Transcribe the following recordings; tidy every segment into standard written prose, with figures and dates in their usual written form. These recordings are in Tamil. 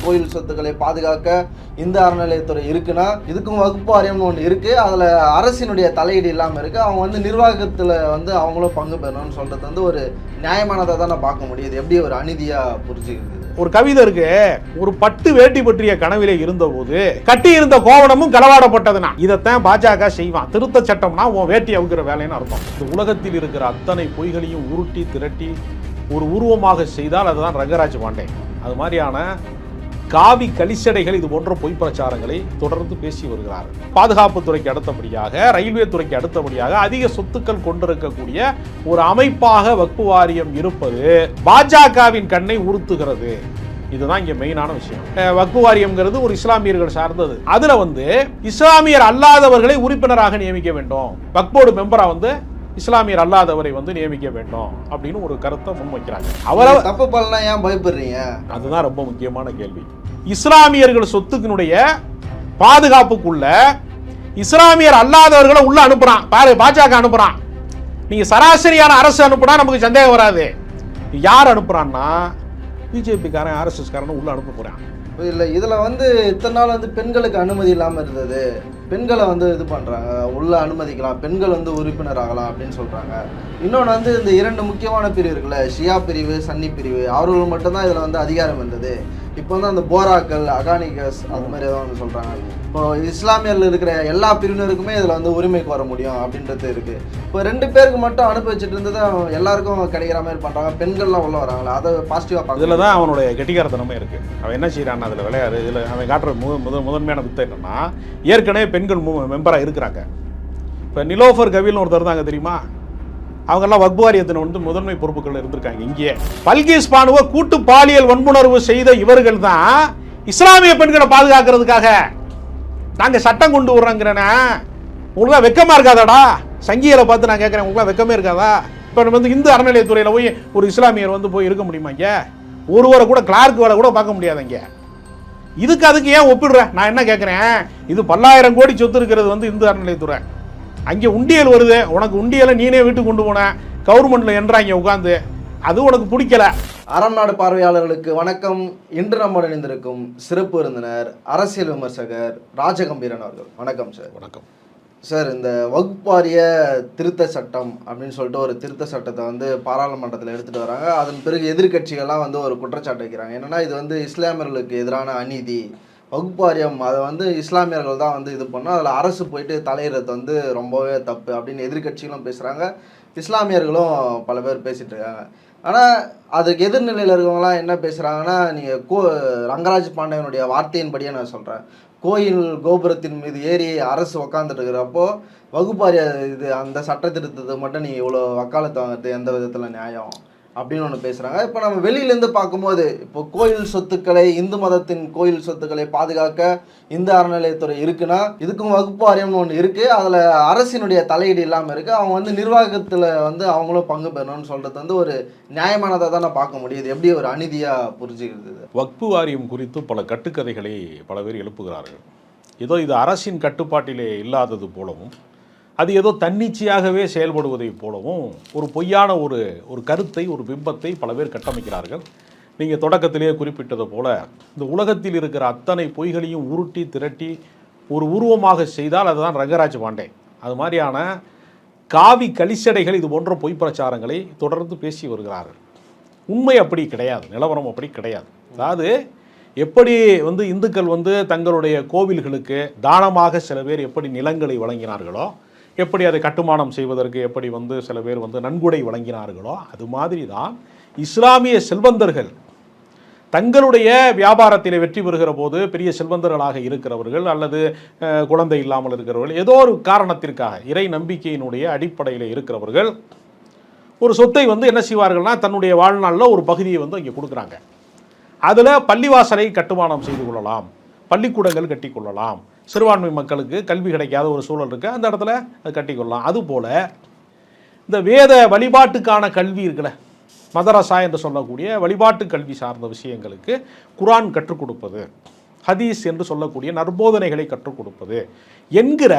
கோயில் சொத்துக்களை பாதுகாக்க இந்த அறநிலையத்துறை இருக்குன்னா இதுக்கும் வகுப்பு வாரியம்னு ஒன்று இருக்குது. அதில் அரசினுடைய தலையீடு இல்லாமல் இருக்குது. அவங்க வந்து நிர்வாகத்தில் வந்து அவங்களும் பங்கு பெறணும்னு சொல்கிறது வந்து ஒரு நியாயமானதை தான் நான் பார்க்க முடியுது. எப்படி ஒரு அநீதியாக புரிஞ்சுக்கிறது? ஒரு கவிதை இருக்கு, ஒரு பட்டு வேட்டி பற்றிய கனவிலே இருந்தபோது கட்டி இருந்த கோவணமும் களவாடப்பட்டதுனா இதைத்தான் பாஜக செய்வான். திருத்த சட்டம்னா உன் வேட்டி அவுக்கிற வேலைன்னு அர்த்தம். இந்த உலகத்தில் இருக்கிற அத்தனை பொய்களையும் உருட்டி திரட்டி ஒரு உருவமாக செய்தால் அதுதான் ரங்கராஜ் பாண்டே. அது மாதிரியான காவி கலிச்சடைகள் இது போன்ற பொய் பிரச்சாரங்களை தொடர்ந்து பேசி வருகிறார்கள். பாதுகாப்பு துறைக்கு அடுத்தபடியாக, ரயில்வே துறைக்கு அடுத்தபடியாக அதிக சொத்துக்கள் கொண்டிருக்கக்கூடிய ஒரு அமைப்பாக வக்ஃபு வாரியம் இருப்பது பாஜகவின் கண்ணை உறுத்துகிறது. இதுதான் இங்க மெயினான விஷயம். வக்ஃபு வாரியம்ங்கிறது ஒரு இஸ்லாமியர்கள் சார்ந்தது. அதுல வந்து இஸ்லாமியர் அல்லாதவர்களை உறுப்பினராக நியமிக்க வேண்டும், வக்ஃப் போர்டு மெம்பரா வந்து இஸ்லாமியர் அல்லாதவரை வந்து நியமிக்க வேண்டும் அப்படின்னு ஒரு கருத்தை முன்வைக்கிறாங்க. அவரை தப்பு பண்ணலாம் ஏன் பயப்படுறீங்க? அதுதான் ரொம்ப முக்கியமான கேள்வி. இஸ்லாமியர்கள் சொத்துக்கினுடைய பாதுகாப்புக்குள்ள இஸ்லாமியர் அல்லாதவர்களை உள்ள அனுப்புறான் பாரு, பாஜக அனுப்புறான். நீங்க சராசரியான அரசு அனுப்புனா நமக்கு சந்தேகம் வராது. யார் அனுப்புறான்னா பிஜேபி காரன், ஆர்எஸ்எஸ் காரன் உள்ள அனுப்ப போறான். இல்லை, இதில் வந்து இத்தனை நாள் வந்து பெண்களுக்கு அனுமதி இல்லாமல் இருந்தது. பெண்களை வந்து இது பண்ணுறாங்க, உள்ளே அனுமதிக்கலாம், பெண்கள் வந்து உறுப்பினர் ஆகலாம் அப்படின்னு சொல்கிறாங்க. இன்னொன்று வந்து இந்த 2 முக்கியமான பிரிவு இருக்குல்ல, ஷியா பிரிவு, சன்னி பிரிவு, அவர்கள் மட்டும்தான் இதில் வந்து அதிகாரம் இருந்தது. இப்போ வந்து அந்த போராக்கள், அகானிகஸ் அது மாதிரி ஏதோ வந்து சொல்கிறாங்க. இப்போ இஸ்லாமியர்கள் இருக்கிற எல்லா பிரிவினருக்குமே இதில் வந்து உரிமைக்கு வர முடியும் அப்படின்றது இருக்குது. இப்போ 2 பேருக்கு மட்டும் அனுப்பி வச்சுட்டு இருந்தது எல்லாருக்கும் கிடைக்கிற மாதிரி பண்ணுறாங்க. பெண்கள்லாம் உள்ள வராங்களா, அதை பாசிட்டிவாக பார்க்க. இதில் தான் அவனுடைய கெட்டிக்காரத்தனமே இருக்குது. அவன் என்ன செய்யறான் அதில் விளையாடு. இதில் அவன் காட்டுற முதன்மையான வித்தை என்னன்னா, ஏற்கனவே பெண்கள் மெம்பராக இருக்கிறாங்க. இப்போ நிலோஃபர் கவில்னு ஒருத்தர் தாங்க தெரியுமா, அவங்கெல்லாம் வக்ஃபு வாரியத்தின் வந்து முதன்மை பொறுப்புகள் இருந்திருக்காங்க. இங்கே பல்கீஸ் பானுவை கூட்டு பாலியல் வன்புணர்வு செய்த இவர்கள் தான் இஸ்லாமிய பெண்களை பாதுகாக்கிறதுக்காக நாங்கள் சட்டம் கொண்டு வர்றோங்கிறேன்னா உங்களுக்கு வெக்கமா இருக்காதாடா? சங்கிகளை பார்த்து நான் கேட்குறேன், உங்களுக்கு வெக்கமே இருக்காதா? இப்போ நம்ம வந்து இந்து அறநிலையத்துறையில் போய் ஒரு இஸ்லாமியர் வந்து போய் இருக்க முடியுமா? இங்கே ஒருவரை கூட கிளார்க் வேலை கூட பார்க்க முடியாது. இங்கே அதுக்கு ஏன் ஒப்பிடுற? நான் என்ன கேட்குறேன், இது பல்லாயிரம் கோடி சொத்து இருக்கிறது வந்து இந்து அறநிலையத்துறை. அங்கே உண்டியல் வருது, உனக்கு உண்டியலை நீனே வீட்டுக்கு கொண்டு போன, கவர்மெண்ட்ல என்றாங்க உட்காந்து, அது உனக்கு பிடிக்கல. அறம் நாடு பார்வையாளர்களுக்கு வணக்கம். இன்று நம்முடன் இணைந்திருக்கும் சிறப்பு விருந்தினர் அரசியல் விமர்சகர் ராஜகம்பீரன் அவர்கள். வணக்கம் சார். வணக்கம் சார். இந்த வக்ஃப் வாரிய திருத்த சட்டம் அப்படின்னு சொல்லிட்டு ஒரு திருத்த சட்டத்தை வந்து பாராளுமன்றத்தில் எடுத்துகிட்டு வராங்க. அதன் பிறகு எதிர்கட்சிகள்லாம் வந்து ஒரு குற்றச்சாட்டு வைக்கிறாங்க. என்னென்னா இது வந்து இஸ்லாமியர்களுக்கு எதிரான அநீதி, வக்ஃப் வாரியம் அதை வந்து இஸ்லாமியர்கள் தான் வந்து இது பண்ணோம், அதில் அரசு போயிட்டு தலையிடுறது வந்து ரொம்பவே தப்பு அப்படின்னு எதிர்கட்சிகளும் பேசுகிறாங்க, இஸ்லாமியர்களும் பல பேர் பேசிகிட்டு இருக்காங்க. ஆனால் அதுக்கு எதிர்நிலையில் இருக்கவங்களாம் என்ன பேசுகிறாங்கன்னா, நீங்கள் ரங்கராஜ் பாண்டியனுடைய வார்த்தையின்படியே நான் சொல்கிறேன், கோயில் கோபுரத்தின் மீது ஏறி அரசு உக்காந்துட்டு இருக்கிறப்போ வக்ஃப் வாரிய இது அந்த சட்ட திருத்தத்தை மட்டும் நீங்கள் இவ்வளோ வக்காலத்து வாங்கிறது எந்த விதத்தில் நியாயம் அப்படின்னு ஒன்று பேசுகிறாங்க. இப்போ நம்ம வெளியிலேருந்து பார்க்கும்போது இப்போ கோயில் சொத்துக்களை, இந்து மதத்தின் கோயில் சொத்துக்களை பாதுகாக்க இந்த அறநிலையத்துறை இருக்குன்னா இதுக்கும் வக்ஃப் வாரியம்னு ஒன்று இருக்குது. அதில் அரசினுடைய தலையீடு இல்லாமல் இருக்குது. அவங்க வந்து நிர்வாகத்தில் வந்து அவங்களும் பங்கு பெறணும்னு சொல்கிறது வந்து ஒரு நியாயமானதை தான் நான் பார்க்க முடியுது. எப்படி ஒரு அநீதியாக புரிஞ்சுக்கிறது? வக்ஃபு வாரியம் குறித்து பல கட்டுக்கதைகளை பல பேர் எழுப்புகிறார்கள். ஏதோ இது அரசின் கட்டுப்பாட்டிலே இல்லாதது போலவும், அது ஏதோ தன்னிச்சையாகவே செயல்படுவதை போலவும் ஒரு பொய்யான ஒரு கருத்தை, ஒரு பிம்பத்தை பல பேர் கட்டமைக்கிறார்கள். நீங்கள் தொடக்கத்திலேயே குறிப்பிட்டது போல இந்த உலகத்தில் இருக்கிற அத்தனை பொய்களையும் உருட்டி திரட்டி ஒரு உருவமாக செய்தால் அதுதான் ரங்கராஜ் பாண்டே. அது மாதிரியான காவி கலிச்சடைகள் இது போன்ற பொய் பிரச்சாரங்களை தொடர்ந்து பேசி வருகிறார்கள். உண்மை அப்படி கிடையாது, நிலவரம் அப்படி கிடையாது. அதாவது எப்படி வந்து இந்துக்கள் வந்து தங்களுடைய கோவில்களுக்கு தானமாக சில பேர் எப்படி நிலங்களை வழங்கினார்களோ, எப்படி அதை கட்டுமானம் செய்வதற்கு எப்படி வந்து சில பேர் வந்து நன்கொடை வழங்கினார்களோ, அது மாதிரி தான் இஸ்லாமிய செல்வந்தர்கள் தங்களுடைய வியாபாரத்தில் வெற்றி பெறுகிற போது, பெரிய செல்வந்தர்களாக இருக்கிறவர்கள் அல்லது குழந்தை இல்லாமல் இருக்கிறவர்கள், ஏதோ ஒரு காரணத்திற்காக இறை நம்பிக்கையினுடைய அடிப்படையில் இருக்கிறவர்கள் ஒரு சொத்தை வந்து என்ன செய்வார்கள்னா தன்னுடைய வாழ்நாளில் ஒரு பகுதியை வந்து இங்கே கொடுக்குறாங்க. அதில் பள்ளிவாசலை கட்டுமானம் செய்து கொள்ளலாம், பள்ளிக்கூடங்கள் கட்டி கொள்ளலாம், சிறுபான்மை மக்களுக்கு கல்வி கிடைக்காத ஒரு சூழல் இருக்குது, அந்த இடத்துல அது கட்டிக்கொள்ளலாம். அதுபோல் இந்த வேத வழிபாட்டுக்கான கல்வி இருக்குல்ல, மதரசா என்று சொல்லக்கூடிய வழிபாட்டு கல்வி சார்ந்த விஷயங்களுக்கு குரான் கற்றுக் கொடுப்பது, ஹதீஸ் என்று சொல்லக்கூடிய நற்போதனைகளை கற்றுக் கொடுப்பது என்கிற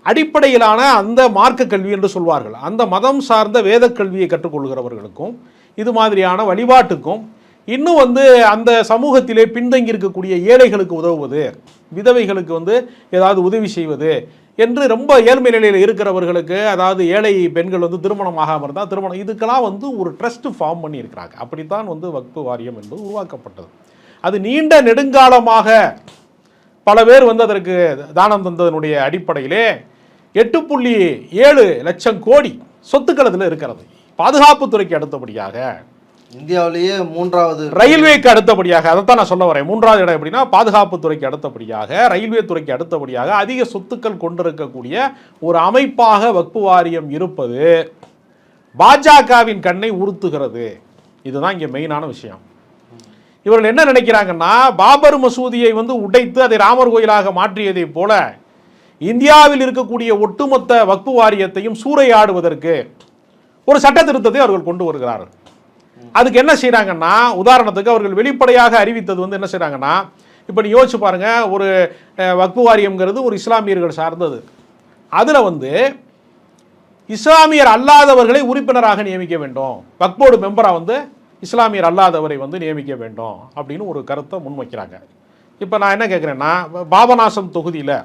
அடிப்படையிலான அந்த மார்க்க கல்வி என்று சொல்வார்கள். அந்த மதம் சார்ந்த வேத கல்வியை கற்றுக்கொள்கிறவர்களுக்கும் இது மாதிரியான வழிபாட்டுக்கும் இன்னும் வந்து அந்த சமூகத்திலே பின்தங்கி இருக்கக்கூடிய ஏழைகளுக்கு உதவுவது, விதவைகளுக்கு வந்து ஏதாவது உதவி செய்வது என்று ரொம்ப ஏழ்மை நிலையில் இருக்கிறவர்களுக்கு, அதாவது ஏழை பெண்கள் வந்து திருமணம் ஆகாமல் இருந்தால் திருமணம், இதுக்கெல்லாம் வந்து ஒரு ட்ரஸ்ட் ஃபார்ம் பண்ணி இருக்கிறாங்க. அப்படித்தான் வந்து வக்ஃபு வாரியம் என்பது உருவாக்கப்பட்டது. அது நீண்ட நெடுங்காலமாக பல பேர் வந்து அதற்கு தானம் தந்ததனுடைய அடிப்படையிலே 8.7 லட்சம் கோடி சொத்துக்கள் அதில் இருக்கிறது. பாதுகாப்புத்துறைக்கு அடுத்தபடியாக, இந்தியாவிலேயே 3வது, ரயில்வேக்கு அடுத்தபடியாக, அதைத்தான் நான் சொல்ல வரேன். 3வது இடம் எப்படின்னா பாதுகாப்புத்துறைக்கு அடுத்தபடியாக, ரயில்வே துறைக்கு அடுத்தபடியாக அதிக சொத்துக்கள் கொண்டிருக்கக்கூடிய ஒரு அமைப்பாக வக்ஃபு வாரியம் இருப்பது பாஜகவின் கண்ணை உறுத்துகிறது. இதுதான் இங்கே மெயினான விஷயம். இவர்கள் என்ன நினைக்கிறாங்கன்னா, பாபர் மசூதியை வந்து உடைத்து அதை ராமர் கோயிலாக மாற்றியதை போல இந்தியாவில் இருக்கக்கூடிய ஒட்டுமொத்த வக்ஃபு வாரியத்தையும் சூறையாடுவதற்கு ஒரு சட்ட திருத்தத்தை அவர்கள் கொண்டு வருகிறார்கள். அதுக்கு என்ன செய்கிறாங்கன்னா, உதாரணத்துக்கு அவர்கள் வெளிப்படையாக அறிவித்தது வந்து என்ன செய்கிறாங்கன்னா, இப்போ நீ யோசிச்சு பாருங்க, ஒரு வக்ஃபு வாரியம்ங்கிறது ஒரு இஸ்லாமியர்கள் சார்ந்தது. அதில் வந்து இஸ்லாமியர் அல்லாதவர்களை உறுப்பினராக நியமிக்க வேண்டும், வக்ஃப் போர்டு மெம்பராக வந்து இஸ்லாமியர் அல்லாதவரை வந்து நியமிக்க வேண்டும் அப்படின்னு ஒரு கருத்தை முன்வைக்கிறாங்க. இப்போ நான் என்ன கேட்குறேன்னா, பாபநாசம் தொகுதியில்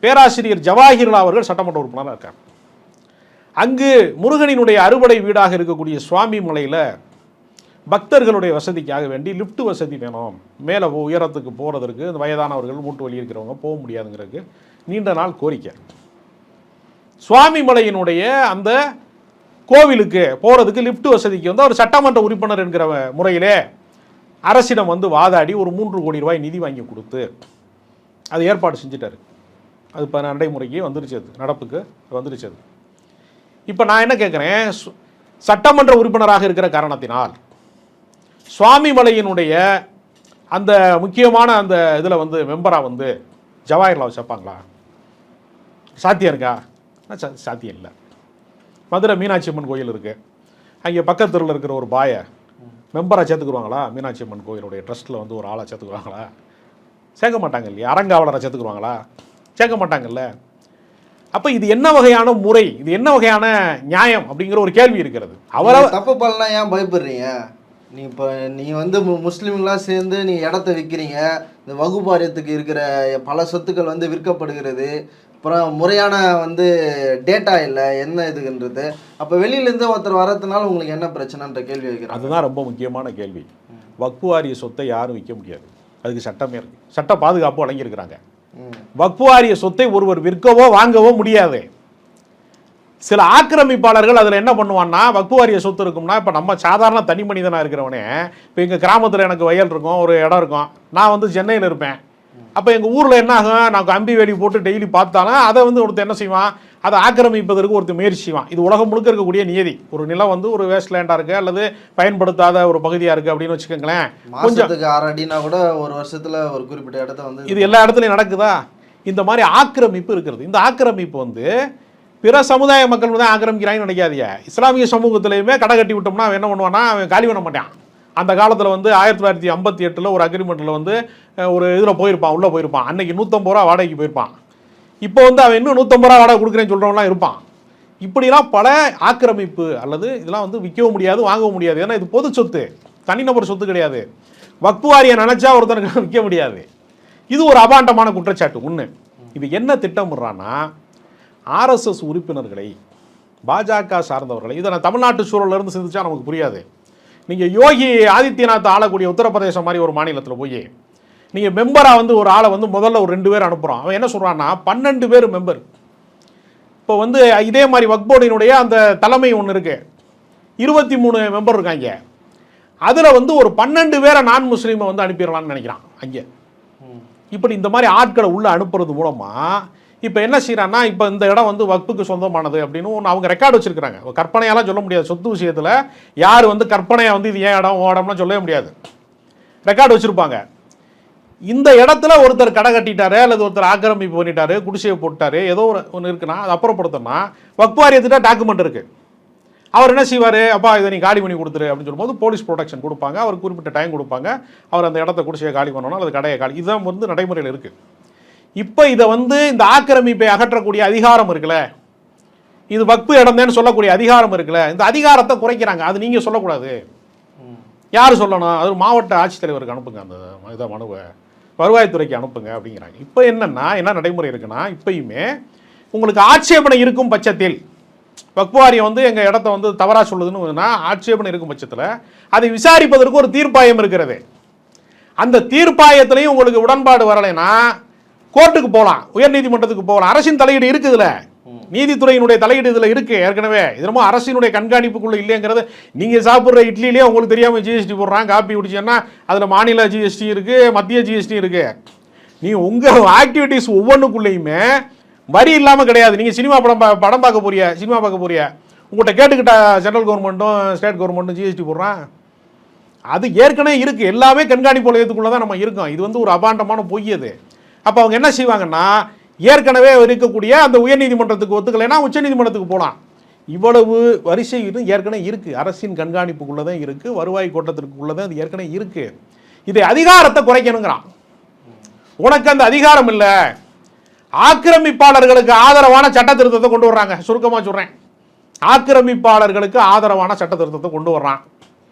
பேராசிரியர் ஜவாஹிர்லா அவர்கள் சட்டமன்ற உறுப்பினராக இருக்காங்க. அங்கு முருகனினுடைய அறுபடை வீடாக இருக்கக்கூடிய சுவாமி மலையில் பக்தர்களுடைய வசதிக்காக வேண்டி லிஃப்ட் வசதி வேணும், மேலே உயரத்துக்கு போகிறதுக்கு இந்த வயதானவர்கள், மூட்டு வலி இருக்கிறவங்க போக முடியாதுங்கிறதுக்கு நீண்ட நாள் கோரிக்கை. சுவாமி மலையினுடைய அந்த கோவிலுக்கு போகிறதுக்கு லிஃப்ட் வசதிக்கு வந்து அவர் சட்டமன்ற உறுப்பினர் என்கிற முறையிலே அரசிடம் வந்து வாதாடி ஒரு 3 கோடி ரூபாய் நிதி வாங்கி கொடுத்து அது ஏற்பாடு செஞ்சுட்டார். அது இப்போ நடைமுறைக்கு வந்துருச்சு, அது நடப்புக்கு வந்துருச்சு. அது இப்போ நான் என்ன கேட்குறேன், சட்டமன்ற உறுப்பினராக இருக்கிற காரணத்தினால் சுவாமி மலையினுடைய அந்த முக்கியமான அந்த இதில் வந்து மெம்பராக வந்து ஜவாஹர்லாவை சேர்ப்பாங்களா? சாத்தியம் இருக்கா? சாத்தியம் இல்லை. மதுரை மீனாட்சி அம்மன் கோயில் இருக்குது, அங்கே பக்கத்தில் இருக்கிற ஒரு பாயை மெம்பராக சேர்த்துக்குருவாங்களா? மீனாட்சி அம்மன் கோயிலுடைய ட்ரஸ்ட்டில் வந்து ஒரு ஆளாக சேர்த்துக்குருவாங்களா? சேர்க்க மாட்டாங்க இல்லையா? அரங்காவலரை சேர்த்துக்குருவாங்களா? சேர்க்க மாட்டாங்கல்ல. அப்போ இது என்ன வகையான முறை, இது என்ன வகையான நியாயம் அப்படிங்கிற ஒரு கேள்வி இருக்கிறது. அவரை தப்பு பண்ணலாம், ஏன் பயப்படுறீங்க? நீ இப்போ நீங்கள் வந்து முஸ்லீம்லாம் சேர்ந்து நீ இடத்த விற்கிறீங்க, இந்த வக்ஃப் வாரியத்துக்கு இருக்கிற பல சொத்துக்கள் வந்து விற்கப்படுகிறது, அப்புறம் முறையான வந்து டேட்டா இல்லை என்ன இதுன்றது. அப்போ வெளியிலேருந்து ஒருத்தர் வரதுனால உங்களுக்கு என்ன பிரச்சனைன்ற கேள்வி வைக்கிறேன். அதுதான் ரொம்ப முக்கியமான கேள்வி. வக்ஃப் வாரிய சொத்தை யாரும் விற்க முடியாது, அதுக்கு சட்டமே இருக்கு, சட்ட பாதுகாப்பு வழங்கியிருக்கிறாங்க. வக்ஃப் வாரிய சொத்தை ஒருவர் விற்கவோ வாங்கவோ முடியாது. சில ஆக்கிரமிப்பாளர்கள் அதில் என்ன பண்ணுவான்னா, வக்ஃப் வாரிய சொத்து இருக்கும்னா, இப்போ நம்ம சாதாரண தனி மனிதனாக இருக்கிறவனே, இப்போ எங்கள் கிராமத்தில் எனக்கு வயல் இருக்கும், ஒரு இடம் இருக்கும், நான் வந்து சென்னையில் இருப்பேன். அப்போ எங்கள் ஊரில் என்ன ஆகும், நான் கம்பி வேலி போட்டு டெய்லி பார்த்தாலும் அதை வந்து ஒருத்தர் என்ன செய்வான், அதை ஆக்கிரமிப்பதற்கு ஒருத்தர் முயற்சி செய்வான். இது உலகம் முழுக்க இருக்கக்கூடிய நியதி. ஒரு நிலம் வந்து ஒரு வேஸ்ட் லேண்டாக இருக்குது அல்லது பயன்படுத்தாத ஒரு பகுதியாக இருக்குது அப்படின்னு வச்சுக்கோங்களேன், கொஞ்சம் 6 அடினா கூட ஒரு வருஷத்தில் ஒரு குறிப்பிட்ட இடத்த வந்து இது எல்லா இடத்துலையும் நடக்குதா? இந்த மாதிரி ஆக்கிரமிப்பு இருக்கிறது. இந்த ஆக்கிரமிப்பு வந்து பிற சமுதாய மக்கள் தான் ஆக்கிரமிக்கிறாங்கன்னு நினைக்காதீங்க. இஸ்லாமிய சமூகத்திலையுமே கடை கட்டி விட்டோம்னா அவன் என்ன பண்ணுவான்னா, அவன் காலி பண்ண மாட்டான். அந்த காலத்தில் வந்து 1958 ஒரு அக்ரிமெண்ட்டில் வந்து ஒரு இதில் போயிருப்பான், உள்ளே போயிருப்பான், அன்னைக்கு 150 ரூபா வாடகைக்கு போயிருப்பான். இப்போ வந்து அவன் இன்னும் 150 ரூபா வாடகை கொடுக்குறேன்னு சொல்கிறவங்களாம் இருப்பான். இப்படிலாம் பல ஆக்கிரமிப்பு அல்லது இதெல்லாம் வந்து விற்கவும் முடியாது, வாங்கவும் முடியாது. ஏன்னா இது பொது சொத்து, தனிநபர் சொத்து கிடையாது. வக்ஃப் வாரியம் நினச்சா ஒருத்தனுக்கு விற்க முடியாது. இது ஒரு அபாண்டமான குற்றச்சாட்டு ஒன்று. இது என்ன திட்டமிடுறான்னா, ஆர்எஸ்எஸ் உறுப்பினர்களை, பாஜக சார்ந்தவர்களை, இதை நான் தமிழ்நாட்டு சூழலிருந்து சிந்திச்சா நமக்கு புரியாது. நீங்கள் யோகி ஆதித்யநாத் ஆளக்கூடிய உத்தரப்பிரதேசம் மாதிரி ஒரு மாநிலத்தில் போய் நீங்கள் மெம்பராக வந்து ஒரு ஆளை வந்து முதல்ல ஒரு 2 பேர் அனுப்புகிறோம். அவன் என்ன சொல்கிறான்னா, 12 பேர் மெம்பர். இப்போ வந்து இதே மாதிரி வக்ஃப் போர்டினுடைய அந்த தலைமை ஒன்று இருக்குது, 23 மெம்பர் இருக்காங்க. அதில் வந்து ஒரு 12 பேரை நான் முஸ்லீமை வந்து அனுப்பிடலான்னு நினைக்கிறான் அங்கே. இப்படி இந்த மாதிரி ஆட்களை உள்ளே அனுப்புறது மூலமாக இப்போ என்ன செய்யறான்னா, இப்போ இந்த இடம் வந்து வக்ஃபுக்கு சொந்தமானது அப்படின்னு ஒன்று அவங்க ரெக்கார்டு வச்சிருக்கிறாங்க. கற்பனையெல்லாம் சொல்ல முடியாது. சொத்து விஷயத்தில் யார் வந்து கற்பனையாக வந்து இது ஏன் இடம் ஓ இடம்லாம் சொல்லவே முடியாது. ரெக்கார்டு வச்சுருப்பாங்க. இந்த இடத்துல ஒருத்தர் கடை கட்டிட்டாரு அல்லது ஒருத்தர் ஆக்கிரமிப்பு பண்ணிட்டாரு, குடிசையை போட்டாரு, ஏதோ ஒன்று இருக்குன்னா அது அப்புறப்படுத்தணும்னா வக்ஃப் வாரியத்திட்ட டாக்குமெண்ட் இருக்குது. அவர் என்ன செய்வார், அப்பா இதை நீ காலி பண்ணி கொடுத்துரு அப்படின்னு சொல்லும்போது போலீஸ் ப்ரொடெக்ஷன் கொடுப்பாங்க, அவர் குறிப்பிட்ட டைம் கொடுப்பாங்க, அவர் அந்த இடத்த குடிசையை காலி பண்ணணும் அல்லது கடையை காலி, இதுதான் வந்து நடைமுறையில் இருக்குது. இப்போ இதை வந்து இந்த ஆக்கிரமிப்பை அகற்றக்கூடிய அதிகாரம் இருக்குல்ல, இது வக்ஃபு இடம்னு சொல்லக்கூடிய அதிகாரம் இருக்குல்ல, இந்த அதிகாரத்தை குறைக்கிறாங்க. அது நீங்கள் சொல்லக்கூடாது. யார் சொல்லணும்? அது மாவட்ட ஆட்சித்தலைவருக்கு அனுப்புங்க, அந்த இதை மனுவை வருவாய்த்துறைக்கு அனுப்புங்க அப்படிங்கிறாங்க. இப்போ என்னென்னா என்ன நடைமுறை இருக்குன்னா, இப்பயுமே உங்களுக்கு ஆட்சேபனை இருக்கும் பட்சத்தில், வக்ஃப் வாரியம் வந்து எங்கள் இடத்த வந்து தவறாக சொல்லுதுன்னு ஆட்சேபனை இருக்கும் பட்சத்தில் அதை விசாரிப்பதற்கு ஒரு தீர்ப்பாயம் இருக்கிறது. அந்த தீர்ப்பாயத்திலையும் உங்களுக்கு உடன்பாடு வரலைன்னா கோர்ட்டுக்கு போகலாம், உயர்நீதிமன்றத்துக்கு போகலாம். அரசின் தலையீடு இருக்குதுல, நீதித்துறையினுடைய தலையீடு இதில் இருக்குது ஏற்கனவே. இதனமோ அரசினுடைய கண்காணிப்புக்குள்ளே இல்லைங்கிறது. நீங்கள் சாப்பிட்ற இட்லியிலே உங்களுக்கு தெரியாமல் ஜிஎஸ்டி போடுறான், காப்பி குடிச்சேன்னா அதில் மாநில ஜிஎஸ்டி இருக்குது, மத்திய ஜிஎஸ்டி இருக்குது. நீங்கள் உங்கள் ஆக்டிவிட்டீஸ் ஒவ்வொன்றுக்குள்ளேயுமே வரி இல்லாமல் கிடையாது. நீங்கள் சினிமா படம் பார்க்க போறிய உங்கள்கிட்ட கேட்டுக்கிட்ட சென்ட்ரல் கவர்மெண்ட்டும் ஸ்டேட் கவர்மெண்ட்டும் ஜிஎஸ்டி போடுறான். அது ஏற்கனவே இருக்குது, எல்லாமே கண்காணிப்பு வலயத்துக்குள்ளே தான் நம்ம இருக்கோம். இது வந்து ஒரு அபாண்டமான பொய் அது. அப்போ அவங்க என்ன செய்வாங்கன்னா, ஏற்கனவே இருக்கக்கூடிய அந்த உயர்நீதிமன்றத்துக்கு ஒத்துக்கலைன்னா உச்சநீதிமன்றத்துக்கு போகலாம். இவ்வளவு வரிசை ஏற்கனவே இருக்குது, அரசின் கண்காணிப்புக்குள்ளே தான் இருக்குது, வருவாய் கோட்டத்திற்குள்ளே தான் இது ஏற்கனவே இருக்குது. இதை அதிகாரத்தை குறைக்கணுங்கிறான். உனக்கு அந்த அதிகாரம் இல்லை. ஆக்கிரமிப்பாளர்களுக்கு ஆதரவான சட்ட திருத்தத்தை கொண்டு வர்றாங்க. சுருக்கமாக சொல்கிறேன், ஆக்கிரமிப்பாளர்களுக்கு ஆதரவான சட்ட திருத்தத்தை கொண்டு வர்றான்.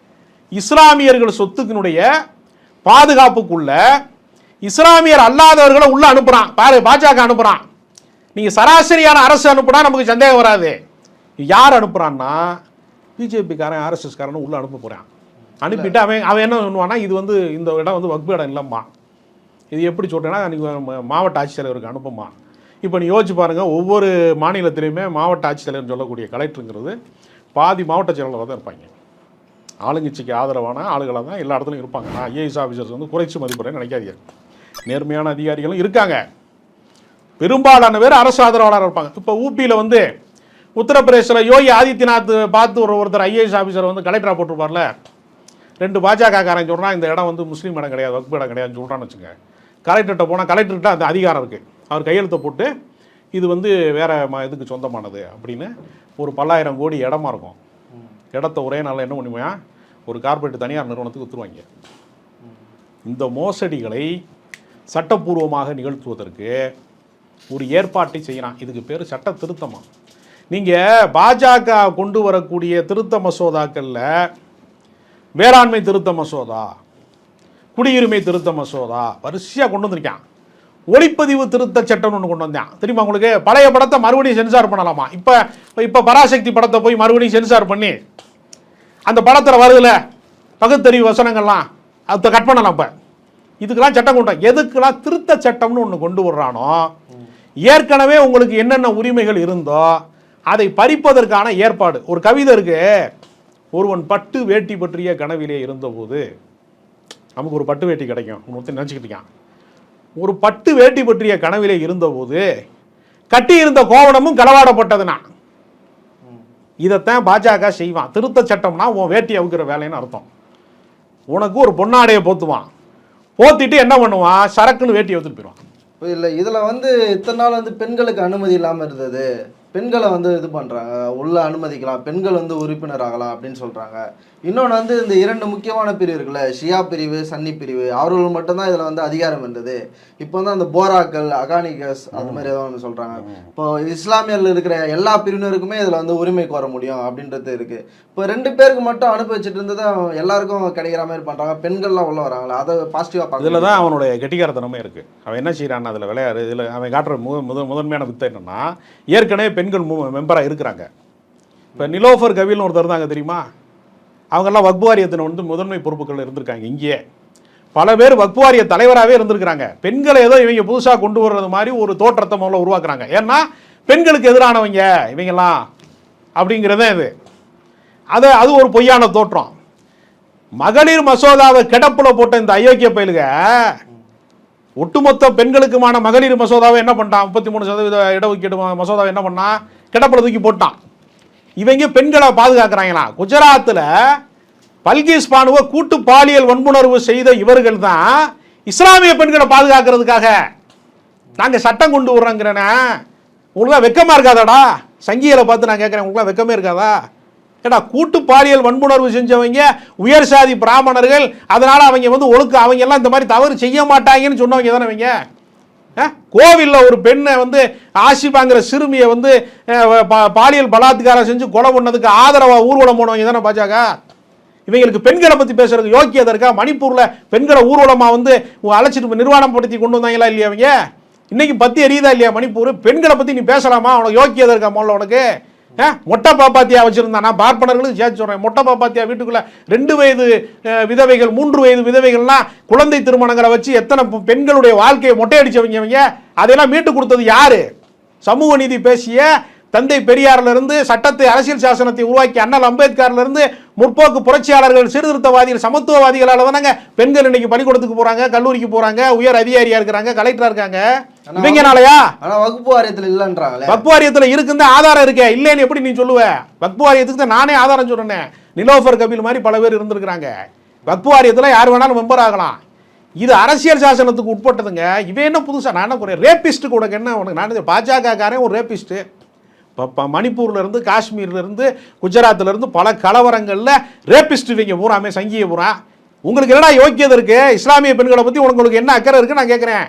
இஸ்லாமியர்கள் சொத்துக்கினுடைய பாதுகாப்புக்குள்ள இஸ்லாமியர் அல்லாதவர்களை உள்ள அனுப்புறான். பாரு, பாஜக அனுப்புறான். நீங்க சராசரியான அரசு அனுப்புனா நமக்கு சந்தேகம் வராது. யார் அனுப்புறான்னா பிஜேபிக்காரன், ஆர்எஸ்எஸ் காரன் உள்ள அனுப்ப போறான். அனுப்பிட்டு அவன் என்ன பண்ணுவான்னா, இது வந்து இந்த இடம் வந்து வக்ஃப் இடம் இல்லைம்மா, இது எப்படி சொல்றேன்னா நீங்கள் மாவட்ட ஆட்சித்தலைவருக்கு அனுப்புமா. இப்போ நீ யோசிச்சு பாருங்க, ஒவ்வொரு மாநிலத்திலையுமே மாவட்ட ஆட்சித்தலைவர்னு சொல்லக்கூடிய கலெக்டருங்கிறது பாதி மாவட்ட செயலாளராக தான் இருப்பாங்க. ஆளுங்கட்சிக்கு ஆதரவான ஆளுகளாக தான் எல்லா இடத்துலையும் இருப்பாங்க. நான் ஐஏஎஸ் ஆஃபீஸர்ஸ் வந்து குறைச்சி மதிப்பிடுறேன்னு நினைக்காதீங்க. நேர்மையான அதிகாரிகளும் இருக்காங்க, பெரும்பாலான பேர் அரசு ஆதரவாளராக இருப்பாங்க. இப்போ ஊபியில் வந்து உத்தரப்பிரதேசில் யோகி ஆதித்யநாத் பார்த்து ஒருத்தர் ஐஏஎஸ் ஆஃபீஸர் வந்து கலெக்டராக போட்டிருப்பார்ல, 2 பாஜக காரன் சொல்கிறான் இந்த இடம் வந்து முஸ்லீம் இடம் கிடையாது, வக்ஃப் இடம் கிடையாதுன்னு சொல்கிறான்னு வச்சுங்க. கலெக்டர்கிட்ட போனால் கலெக்டர்கிட்ட அந்த அதிகாரம் இருக்குது, அவர் கையெழுத்தை போட்டு இது வந்து வேறு இதுக்கு சொந்தமானது அப்படின்னு ஒரு 10,000 கோடி இடமா இருக்கும். இடத்த ஒரே நாளில் என்ன பண்ணுமையா ஒரு கார்பரேட் தனியார் நிறுவனத்துக்கு விற்றுருவாங்க. இந்த மோசடிகளை சட்டப்பூர்வமாக நிகழ்த்துவதற்கு ஒரு ஏற்பாட்டை செய்யலாம். இதுக்கு பேர் சட்ட திருத்தமா. நீங்கள் பாஜக கொண்டு வரக்கூடிய திருத்த மசோதாக்களில் வேளாண்மை திருத்த மசோதா, குடியுரிமை திருத்த மசோதா வரிசையாக கொண்டு வந்திருக்கான். ஒளிப்பதிவு திருத்த சட்டம்னு ஒன்று கொண்டு வந்தான் தெரியுமா உங்களுக்கு? பழைய படத்தை மறுபடியும் சென்சார் பண்ணலாமா? இப்போ பராசக்தி படத்தை போய் மறுபடியும் சென்சார் பண்ணி அந்த படத்தில் வருதுல பகுத்தறிவு வசனங்கள்லாம் அதை கட் பண்ணலாம். இப்போ இதுக்கெல்லாம் சட்டம் கொண்டு எதுக்கெல்லாம் திருத்த சட்டம்னு ஒன்று கொண்டு வர்றானோ, ஏற்கனவே உங்களுக்கு என்னென்ன உரிமைகள் இருந்தோ அதை பறிப்பதற்கான ஏற்பாடு. ஒரு கவிதை இருக்கு, ஒருவன் பட்டு வேட்டி பற்றிய கனவிலே இருந்தபோது நமக்கு ஒரு பட்டு வேட்டி கிடைக்கும் ஒருத்தர் நினச்சிக்கிட்டு இருக்கான். ஒரு பட்டு வேட்டி பற்றிய கனவிலே இருந்தபோது கட்டியிருந்த கோவணமும் களவாடப்பட்டதுனா, இதைத்தான் பாஜக செய்வான். திருத்த சட்டம்னா உன் வேட்டி அவுக்கிற வேலைன்னு அர்த்தம். உனக்கு ஒரு பொன்னாடையை போத்துவான், போத்திட்டு என்ன பண்ணுவான், சரக்குன்னு வேட்டி எடுத்துட்டு போயிடுவான். இல்லை, இதில் வந்து இத்தனை நாள் வந்து பெண்களுக்கு அனுமதி இல்லாமல் இருந்தது, பெண்களை வந்து இது பண்ணுறாங்க, உள்ள அனுமதிக்கலாம், பெண்கள் வந்து உறுப்பினர் ஆகலாம் அப்படின்னு சொல்கிறாங்க. இன்னொன்று வந்து இந்த 2 முக்கியமான பிரிவு இருக்குல்ல, ஷியா பிரிவு, சன்னி பிரிவு, அவர்கள் மட்டும்தான் இதில் வந்து அதிகாரம் இருந்தது. இப்போ வந்து அந்த போராக்கள், அகானிகஸ் அது மாதிரி ஏதோ ஒன்று சொல்கிறாங்க. இப்போ இஸ்லாமியர்கள் இருக்கிற எல்லா பிரிவினருக்குமே இதில் வந்து உரிமை கோர முடியும் அப்படின்றது இருக்குது. இப்போ 2 பேருக்கு மட்டும் அனுப்பி வச்சுட்டு இருந்தது எல்லாருக்கும் கிடைக்கிற மாதிரி பண்ணுறாங்க, பெண்கள்லாம் உள்ள வராங்களா, அதை பாசிட்டிவாக பார்க்க. இதில் தான் அவனுடைய கெட்டிக்காரத்தனமே இருக்குது. அவன் என்ன செய்கிறான் அதில் விளையாடு. இதில் அவன் காட்டுற முதன்மையான வித்தை என்னென்னா, ஏற்கனவே பெண்கள் மெம்பராக இருக்கிறாங்க. இப்போ நிலோஃபர் கவில்னு ஒருத்தர் இருந்தாங்க தெரியுமா, அவங்கெல்லாம் வக்ஃப் வாரியத்தின் வந்து முதன்மை பொறுப்புகள் இருந்திருக்காங்க. இங்கேயே பல பேர் வக்ஃப் வாரிய தலைவராகவே இருந்திருக்கிறாங்க. பெண்களை ஏதோ இவங்க புதுசாக கொண்டு வர்றது மாதிரி ஒரு தோற்றத்தை முதல்ல உருவாக்குறாங்க. ஏன்னா பெண்களுக்கு எதிரானவங்க இவங்கெல்லாம் அப்படிங்கிறதே இது. அது ஒரு பொய்யான தோற்றம். மகளிர் மசோதாவை கிடப்பில் போட்ட இந்த அயோக்கிய பயலுக ஒட்டுமொத்த பெண்களுக்குமான மகளிர் மசோதாவை என்ன பண்ணிட்டான், 33% இடஒதுக்கீடு மசோதாவை என்ன பண்ணான், கிடப்பில் தூக்கி போட்டான். இவங்க பெண்களை பாதுகாக்கிறாங்களா? குஜராத்தில் பல்கீஸ் பானுவை கூட்டு பாலியல் வன்புணர்வு செய்த இவர்கள் தான் இஸ்லாமிய பெண்களை பாதுகாக்கிறதுக்காக நாங்கள் சட்டம் கொண்டு வர்றோங்கிறேன்னா, உங்களுக்குலாம் வெக்கமாக இருக்காதாடா? சங்கிகளை பார்த்து நான் கேட்குறேன், உங்களுக்குலாம் வெக்கமே இருக்காதா? ஏடா, கூட்டு பாலியல் வன்புணர்வு செஞ்சவங்க உயர் சாதி பிராமணர்கள், அதனால அவங்க வந்து அவங்க எல்லாம் இந்த மாதிரி தவறு செய்ய மாட்டாங்கன்னு சொன்னவங்க தானே அவங்க. கோவிலில் ஒரு பெண்ணை வந்து ஆசிபாங்கிற சிறுமியை வந்து பாலியல் பலாத்காரம் செஞ்சு கொலை பண்ணதுக்கு ஆதரவாக ஊர்வலம் போனவங்க தானே பாஜக. இவங்களுக்கு பெண்களை பற்றி பேசுறதுக்கு யோக்கியதை இருக்கா? மணிப்பூரில் பெண்களை ஊர்வலமாக வந்து அழைச்சிட்டு நிர்வாணப்படுத்தி கொண்டு வந்தாங்களா இல்லையா? அவங்க இன்னைக்கு பற்றி எரியுதா இல்லையா மணிப்பூர்? பெண்களை பற்றி நீ பேசலாமா? உனக்கு யோக்கியதை இருக்கா? முதல்ல உனக்கு மொட்டை பாப்பாத்தியா வச்சிருந்தா, நான் பார்ப்பனர்களுக்கு சேர்த்து சொல்றேன், மொட்டை பாப்பாத்தியா வீட்டுக்குள்ள 2 வயது விதவைகள் 3 வயது விதவைகள்லாம் குழந்தை திருமணங்களை வச்சு எத்தனை பெண்களுடைய வாழ்க்கையை மொட்டையடிச்சவங்க. அதையெல்லாம் மீட்டு கொடுத்தது யாரு? சமூக நீதி பேசிய தந்தை பெரியார்ல இருந்து சட்டத்தை அரசியல் சாசனத்தை உருவாக்கி அண்ணல் அம்பேத்கர்ல இருந்து முற்போக்கு புரட்சியாளர்கள் சீர்திருத்தவாதிகள் சமத்துவவாதிகளால தானங்க பெண்கள் இன்னைக்கு பள்ளிக்கூடத்துக்கு போறாங்க, கல்லூரிக்கு போறாங்க, உயர் அதிகாரியா இருக்கிறாங்க, கலெக்டரா இருக்காங்க. இவங்கனாலயா? ஆனா வகுப்பு வாரியத்துல இல்லன்றாங்களே. வகுப்பு வாரியத்துல இருக்குன்னு ஆதாரம் இருக்கே, இல்லைன்னு எப்படி நீ சொல்லுவ? வகுப்பு வாரியத்துக்கு தான் நானே ஆதாரம் சொல்றேன். நிலோஃபர் கபில் மாதிரி பல பேர் இருந்திருக்கிறாங்க. வகுப்பு வாரியத்துல யார் வேணாலும் மெம்பர் ஆகலாம். இது அரசியல் சாசனத்துக்கு உட்பட்டதுங்க. இவன் என்ன புதுசா? நான் என்ன குறை? ரேபிஸ்ட் கூட என்ன உனக்கு? நான் பாஜக காரன் ஒரு ரேபிஸ்ட். இப்போ மணிப்பூர்ல இருந்து காஷ்மீர்ல இருந்து குஜராத்ல இருந்து பல கலவரங்கள்ல ரேபிஸ்ட் இவங்க பூராமே சங்கிய பூரா. உங்களுக்கு என்னடா யோக்கியதை இருக்கு? இஸ்லாமிய பெண்களை பத்தி உங்களுக்கு என்ன அக்கறை இருக்கு நான் கேட்கிறேன்.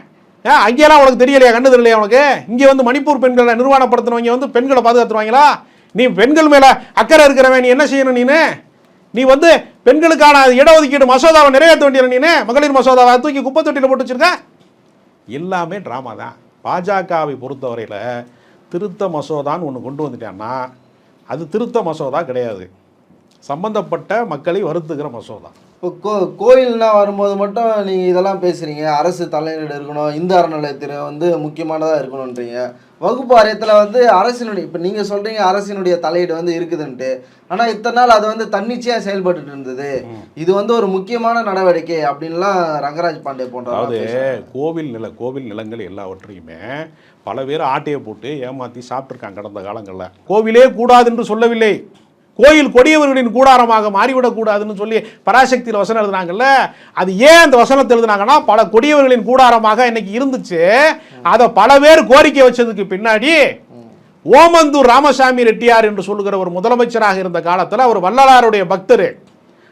அங்கேயெல்லாம் உனக்கு தெரியலையா? கண்டு தெரியலையா உனக்கு? இங்க வந்து மணிப்பூர் பெண்களை நிர்வாணப்படுத்தினவங்க வந்து பெண்களை பாதுகாத்துருவாங்களா? நீ பெண்கள் மேல அக்கறை இருக்கிறவன் நீ என்ன செய்யணும்? நீ வந்து பெண்களுக்கான இடஒதுக்கீடு மசோதாவை நிறைவேற்ற வேண்டிய நீ மகளிர் மசோதாவை தூக்கி குப்பை தொட்டியில் போட்டு வச்சிருக்க. எல்லாமே டிராமா தான். பாஜகவை பொறுத்தவரையில் திருத்த மசோதான்னு ஒன்று கொண்டு வந்துட்டான்னா அது திருத்த மசோதா கிடையாது, சம்பந்தப்பட்ட மக்களை வருத்துகிற மசோதா. இப்போ கோயில்னா வரும்போது மட்டும் நீங்கள் இதெல்லாம் பேசுகிறீங்க, அரசு தலையீடு இருக்கணும், இந்து அறநிலையத்தில் வந்து முக்கியமானதாக இருக்கணுன்றீங்க. வகுப்பு வாரியத்தில் வந்து அரசினுடைய, இப்போ நீங்கள் சொல்கிறீங்க அரசினுடைய தலையீடு வந்து இருக்குதுன்ட்டு, ஆனால் இத்தனை நாள் அது வந்து தன்னிச்சையாக செயல்பட்டு இருந்தது, இது வந்து ஒரு முக்கியமான நடவடிக்கை அப்படின்லாம் ரங்கராஜ் பாண்டே போன்ற. அதாவது கோவில் நிலங்கள் எல்லாவற்றையுமே பல பேர் ஆட்டையை போட்டு ஏமாற்றி சாப்பிட்ருக்காங்க கடந்த காலங்களில். கோவிலே கூடாது என்று சொல்லவில்லை, கோயில் கொடியவர்களின் கூடாரமாக மாறிவிடக்கூடாதுன்னு சொல்லி பராசக்தியில் வசனம் எழுதுனாங்கல்ல. அது ஏன் அந்த வசனத்தை எழுதுனாங்கன்னா, பல கொடியவர்களின் கூடாரமாக இன்னைக்கு இருந்துச்சு. அதை பல பேர் கோரிக்கை வச்சதுக்கு பின்னாடி ஓமந்தூர் ராமசாமி ரெட்டியார் என்று சொல்லுகிற ஒரு முதலமைச்சராக இருந்த காலத்தில், அவர் வள்ளலாருடைய பக்தர்,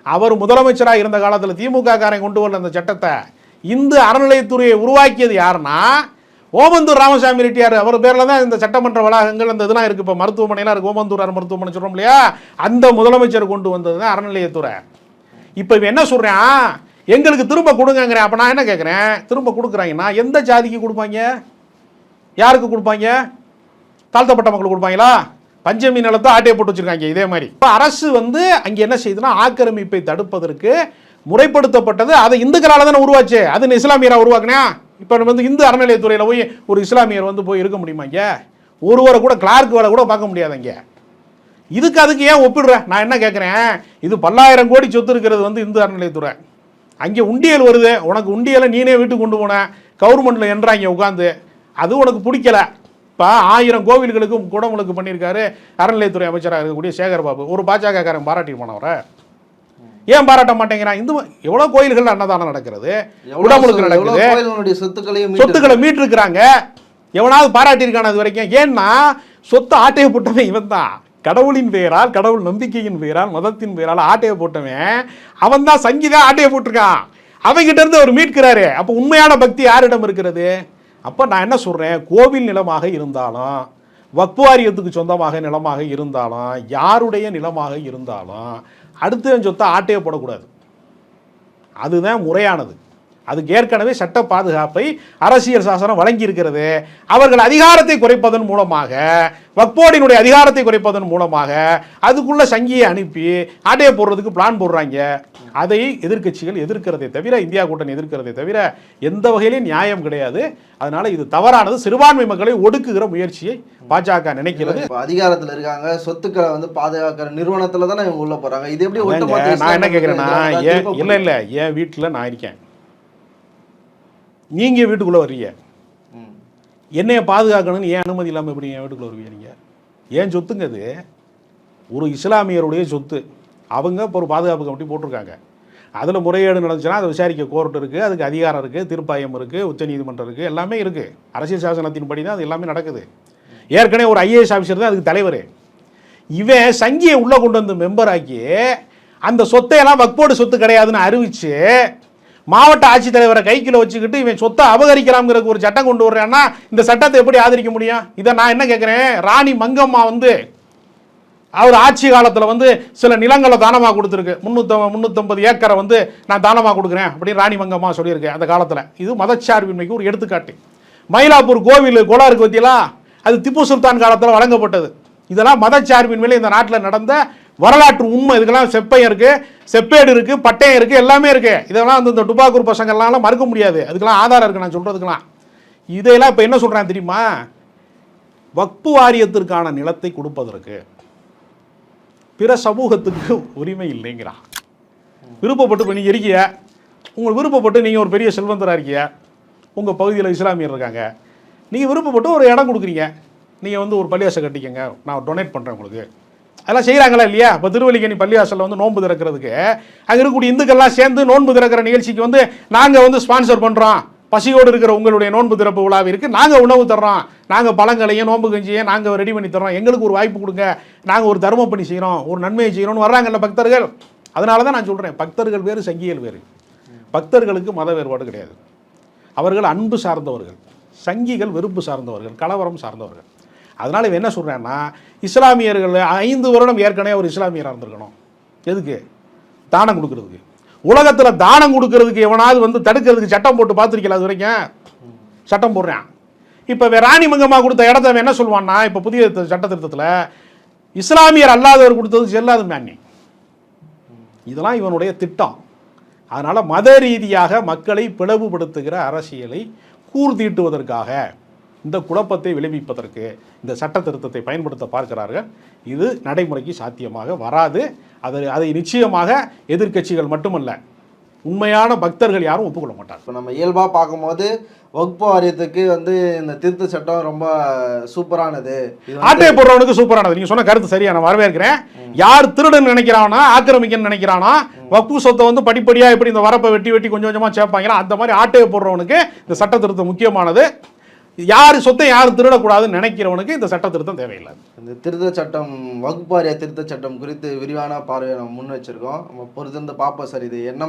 அவர் முதலமைச்சராக இருந்த காலத்தில் திமுக காரன் கொண்டு வரல அந்த சட்டத்தை. இந்து அறநிலையத்துறையை உருவாக்கியது யாருன்னா ஓமந்தூர் ராமசாமி ரெட்டியார். அவர் பேரில் தான் இந்த சட்டமன்ற வளாகங்கள் அந்த இதெல்லாம் இருக்குது. இப்போ மருத்துவமனைலாம் இருக்குது, ஓமந்தூர் மருத்துவமனை சொல்கிறோம் இல்லையா, அந்த முதலமைச்சர் கொண்டு வந்தது தான் அறநிலையத்துறை. இப்போ இவன் என்ன சொல்கிறான், எங்களுக்கு திரும்ப கொடுங்கங்கிறேன். அப்போ நான் என்ன கேட்குறேன், திரும்ப கொடுக்குறாங்கன்னா எந்த ஜாதிக்கு கொடுப்பாங்க? யாருக்கு கொடுப்பாங்க? தாழ்த்தப்பட்ட மக்களுக்கு கொடுப்பாங்களா? பஞ்சமி நிலத்தை ஆட்டையை போட்டு வச்சுருக்காங்க. இதே மாதிரி இப்போ அரசு வந்து அங்கே என்ன செய்யுதுன்னா, ஆக்கிரமிப்பை தடுப்பதற்கு முறைப்படுத்தப்பட்டது. அதை இந்துக்களால் தானே உருவாச்சு, அது இஸ்லாமியராக உருவாக்குனா. இப்போ வந்து இந்து அறநிலையத்துறையில் போய் ஒரு இஸ்லாமியர் வந்து போய் இருக்க முடியுமா? இங்கே ஒருவரை கூட கிளார்க் வேலை கூட பார்க்க முடியாதுங்க. அதுக்கு ஏன் ஒப்பிடுற? நான் என்ன கேட்குறேன், இது பல்லாயிரம் கோடி சொத்து இருக்கிறது வந்து இந்து அறநிலையத்துறை. அங்கே உண்டியல் வருது, உனக்கு உண்டியலை நீனே வீட்டுக்கு கொண்டு போன கவர்மெண்ட்டில் என்றாங்க உட்காந்து, அது உனக்கு பிடிக்கல. இப்போ 1000 கோவில்களுக்கும் குடமுழுக்கு பண்ணியிருக்காரு அறநிலையத்துறை அமைச்சராக இருக்கக்கூடிய சேகர் பாபு. ஒரு பாஜகக்காரன் பாராட்டி போனவரை ஏன் பாராட்ட மாட்டேங்கிறான்? இந்து எவ்வளோ கோயில்கள் அன்னதானம் நடக்கிறது, குடமுழுக்கு நடக்குது, சொத்துக்களை மீட்டிருக்கிறாங்க. எவனாவது பாராட்டியிருக்கான அது வரைக்கும்? ஏன்னா சொத்து ஆட்டையை போட்டவன் இவன் தான். கடவுளின் பெயரால், கடவுள் நம்பிக்கையின் பெயரால், மதத்தின் பெயரால் ஆட்டையை போட்டவன் அவன் தான். சங்கீதம் ஆட்டையை போட்டிருக்கான், அவங்கிட்ட இருந்து அவர் மீட்கிறாரு. அப்போ உண்மையான பக்தி யாரிடம் இருக்கிறது? அப்போ நான் என்ன சொல்கிறேன், கோவில் நிலமாக இருந்தாலும், வக்ஃப் வாரியத்துக்கு சொந்தமாக நிலமாக இருந்தாலும், யாருடைய நிலமாக இருந்தாலும் அடுத்த சொத்தை ஆட்டையை போடக்கூடாது. அதுதான் முறையானது. அதுக்கு ஏற்கனவே சட்ட பாதுகாப்பை அரசியல் சாசனம் வழங்கி இருக்கிறது. அவர்கள் அதிகாரத்தை குறைப்பதன் மூலமாக, வக்ஃபோர்டினுடைய அதிகாரத்தை குறைப்பதன் மூலமாக அதுக்குள்ள சங்கியை அனுப்பி ஆட்டையை போடுறதுக்கு பிளான் போடுறாங்க. அதை எதிர்க்கட்சிகள் எதிர்க்கிறதை தவிர, இந்தியா கூட்டணி எதிர்க்கிறதை தவிர எந்த வகையிலும் நியாயம் கிடையாது. அதனால இது தவறானது. சிறுபான்மை மக்களை ஒடுக்குகிற முயற்சியை பாஜக நினைக்கிறது. அதிகாரத்தில் இருக்காங்க, சொத்துக்களை வந்து பாதுகாக்கிற நிறுவனத்துல தானே இவங்க உள்ள போறாங்க. இது எப்படி? நான் என்ன கேட்கிறேன்னா, இல்ல என் வீட்டில் நான் இருக்கேன், நீங்க வீட்டுக்குள்ள வர்றீங்க, என்னைய பாதுகாக்கணும்னு ஏன் அனுமதி இல்லாமல் எப்படி என் வீட்டுக்குள்ள வருவீங்க? நீங்க ஏன் சொத்துங்க அது? ஒரு இஸ்லாமியருடைய சொத்து. அவங்க இப்போ ஒரு பாதுகாப்பு கமிட்டி போட்டிருக்காங்க. அதில் முறையீடு நடந்துச்சுன்னா அதை விசாரிக்க கோர்ட் இருக்குது, அதுக்கு அதிகாரம் இருக்குது, தீர்ப்பாயம் இருக்குது, உச்சநீதிமன்றம் இருக்குது, எல்லாமே இருக்குது. அரசியல் சாசனத்தின்படி தான் அது எல்லாமே நடக்குது. ஏற்கனவே ஒரு IAS ஆஃபீஸர் தான் அதுக்கு தலைவர். இவன் சங்கியை உள்ளே கொண்டு வந்து மெம்பர் ஆக்கி அந்த சொத்தையெல்லாம் வக்ஃப் போர்டு சொத்து கிடையாதுன்னு அறிவிச்சு மாவட்ட ஆட்சித்தலைவரை கைக்கில் வச்சுக்கிட்டு இவன் சொத்தை அபகரிக்கலாம்ங்கிறதுக்கு ஒரு சட்டம் கொண்டு வர்றான்னா இந்த சட்டத்தை எப்படி ஆதரிக்க முடியும்? இதை நான் என்ன கேட்குறேன், ராணி மங்கம்மா வந்து அவர் ஆட்சி காலத்தில் வந்து சில நிலங்களை தானமாக கொடுத்துருக்கு. 350 ஏக்கரை வந்து நான் தானமாக கொடுக்குறேன் அப்படின்னு ராணி மங்கம்மா சொல்லியிருக்கேன் அந்த காலத்தில். இது மதச்சார்பின்மைக்கு ஒரு எடுத்துக்காட்டு. மயிலாப்பூர் கோவில் குளம் இருக்கு பற்றியெல்லாம், அது திப்பு சுல்தான் காலத்தில் வழங்கப்பட்டது. இதெல்லாம் மதச்சார்பின்மையில் இந்த நாட்டில் நடந்த வரலாற்று உண்மை. இதுக்கெல்லாம் செப்பையம் இருக்குது, செப்பேடு இருக்குது, பட்டயம் இருக்குது, எல்லாமே இருக்குது. இதெல்லாம் வந்து இந்த டுபாக்கூர் பசங்கள்லாம் மறுக்க முடியாது. அதுக்கெல்லாம் ஆதாரம் இருக்குது நான் சொல்கிறதுக்கெல்லாம். இதையெல்லாம் இப்போ என்ன சொல்கிறேன் தெரியுமா? வக்பு வாரியத்திற்கான நிலத்தை கொடுப்பதற்கு பிற சமூகத்துக்கு உரிமை இல்லைங்கிறான். விருப்பப்பட்டு இப்போ நீங்கள் இருக்கிய, உங்களுக்கு விருப்பப்பட்டு நீங்கள் ஒரு பெரிய செல்வந்தராக இருக்கிய, உங்கள் பகுதியில் இஸ்லாமியர் இருக்காங்க, நீங்கள் விருப்பப்பட்டு ஒரு இடம் கொடுக்குறீங்க, நீங்கள் வந்து ஒரு பள்ளிவாசல் கட்டிக்கங்க, நான் டொனேட் பண்ணுறேன் உங்களுக்கு. அதெல்லாம் செய்கிறாங்களா இல்லையா? இப்போ திருவல்லிக்கேணி பள்ளிவாசலில் வந்து நோன்பு திறக்கிறதுக்கு அங்கே இருக்கக்கூடிய இந்துக்கள்லாம் சேர்ந்து நோன்பு திறக்கிற நிகழ்ச்சிக்கு வந்து நாங்கள் வந்து ஸ்பான்சர் பண்ணுறோம், பசியோடு இருக்கிற உங்களுடைய நோன்பு திறப்பு விழாவிற்கு நாங்கள் உணவு தர்றோம், நாங்கள் பழங்களையும் நோன்பு கஞ்சியும் நாங்கள் ரெடி பண்ணி தர்றோம், எங்களுக்கு ஒரு வாய்ப்பு கொடுங்க, நாங்கள் ஒரு தர்ம பணி செய்கிறோம், ஒரு நன்மையை செய்கிறோம்னு வர்றாங்கல்ல பக்தர்கள். அதனால தான் நான் சொல்கிறேன், பக்தர்கள் வேறு, சங்கிகள் வேறு. பக்தர்களுக்கு மத வேறுபாடு கிடையாது. அவர்கள் அன்பு சார்ந்தவர்கள், சங்கிகள் வெறுப்பு சார்ந்தவர்கள், கலவரம் சார்ந்தவர்கள். அதனால் இவன் என்ன சொல்கிறேன்னா, இஸ்லாமியர்கள் 5 வருடம் ஏற்கனவே ஒரு இஸ்லாமியராக இருந்திருக்கணும். எதுக்கு? தானம் கொடுக்கறதுக்கு. உலகத்தில் தானம் கொடுக்கறதுக்கு எவனாவது வந்து தடுக்கிறதுக்கு சட்டம் போட்டு பார்த்துருக்கல? அது வரைக்கும் சட்டம் போடுறான். இப்போ ராணி மங்கம்மா கொடுத்த இடத்த என்ன சொல்லுவான்னா, இப்போ புதிய சட்ட திருத்தத்தில் இஸ்லாமியர் அல்லாதவர் கொடுத்தது செல்லாது மேனி. இதெல்லாம் இவனுடைய திட்டம். அதனால் மத ரீதியாக மக்களை பிளவுபடுத்துகிற அரசியலை கூர்தீட்டுவதற்காக, இந்த குழப்பத்தை விளைவிப்பதற்கு இந்த சட்ட திருத்தத்தை பயன்படுத்த பார்க்கிறார்கள். இது நடைமுறைக்கு சாத்தியமாக வராது. அதை நிச்சயமாக எதிர்க்கட்சிகள் மட்டுமல்ல, உண்மையான பக்தர்கள் யாரும் ஒப்புக்கொள்ள மாட்டார். இப்போ நம்ம இயல்பாக பார்க்கும்போது வக்பு வாரியத்துக்கு வந்து இந்த திருத்த சட்டம் ரொம்ப சூப்பரானது, ஆட்டையை போடுறவனுக்கு சூப்பரானது. நீங்க சொன்ன கருத்து சரியா, நான் வரவேற்கிறேன். யார் திருடன் நினைக்கிறானா, ஆக்கிரமிக்கன்னு நினைக்கிறானா, வக்பு சொத்தை வந்து படிப்படியா எப்படி இந்த வரப்பை வெட்டி வெட்டி கொஞ்சம் கொஞ்சமா சேர்ப்பாங்களா, அந்த மாதிரி ஆட்டையை போடுறவனுக்கு இந்த சட்ட திருத்தம் முக்கியமானது. யார் சொத்தை யார் திருடக்கூடாதுன்னு நினைக்கிறவனுக்கு இந்த சட்ட திருத்தம் தேவையில்லை. இந்த திருத்த சட்டம், வக்பு வாரிய திருத்த சட்டம் குறித்து விரிவான பார்வையை நம்ம முன் வச்சிருக்கோம். நம்ம பொறுத்திருந்து பார்ப்போம் சார், இது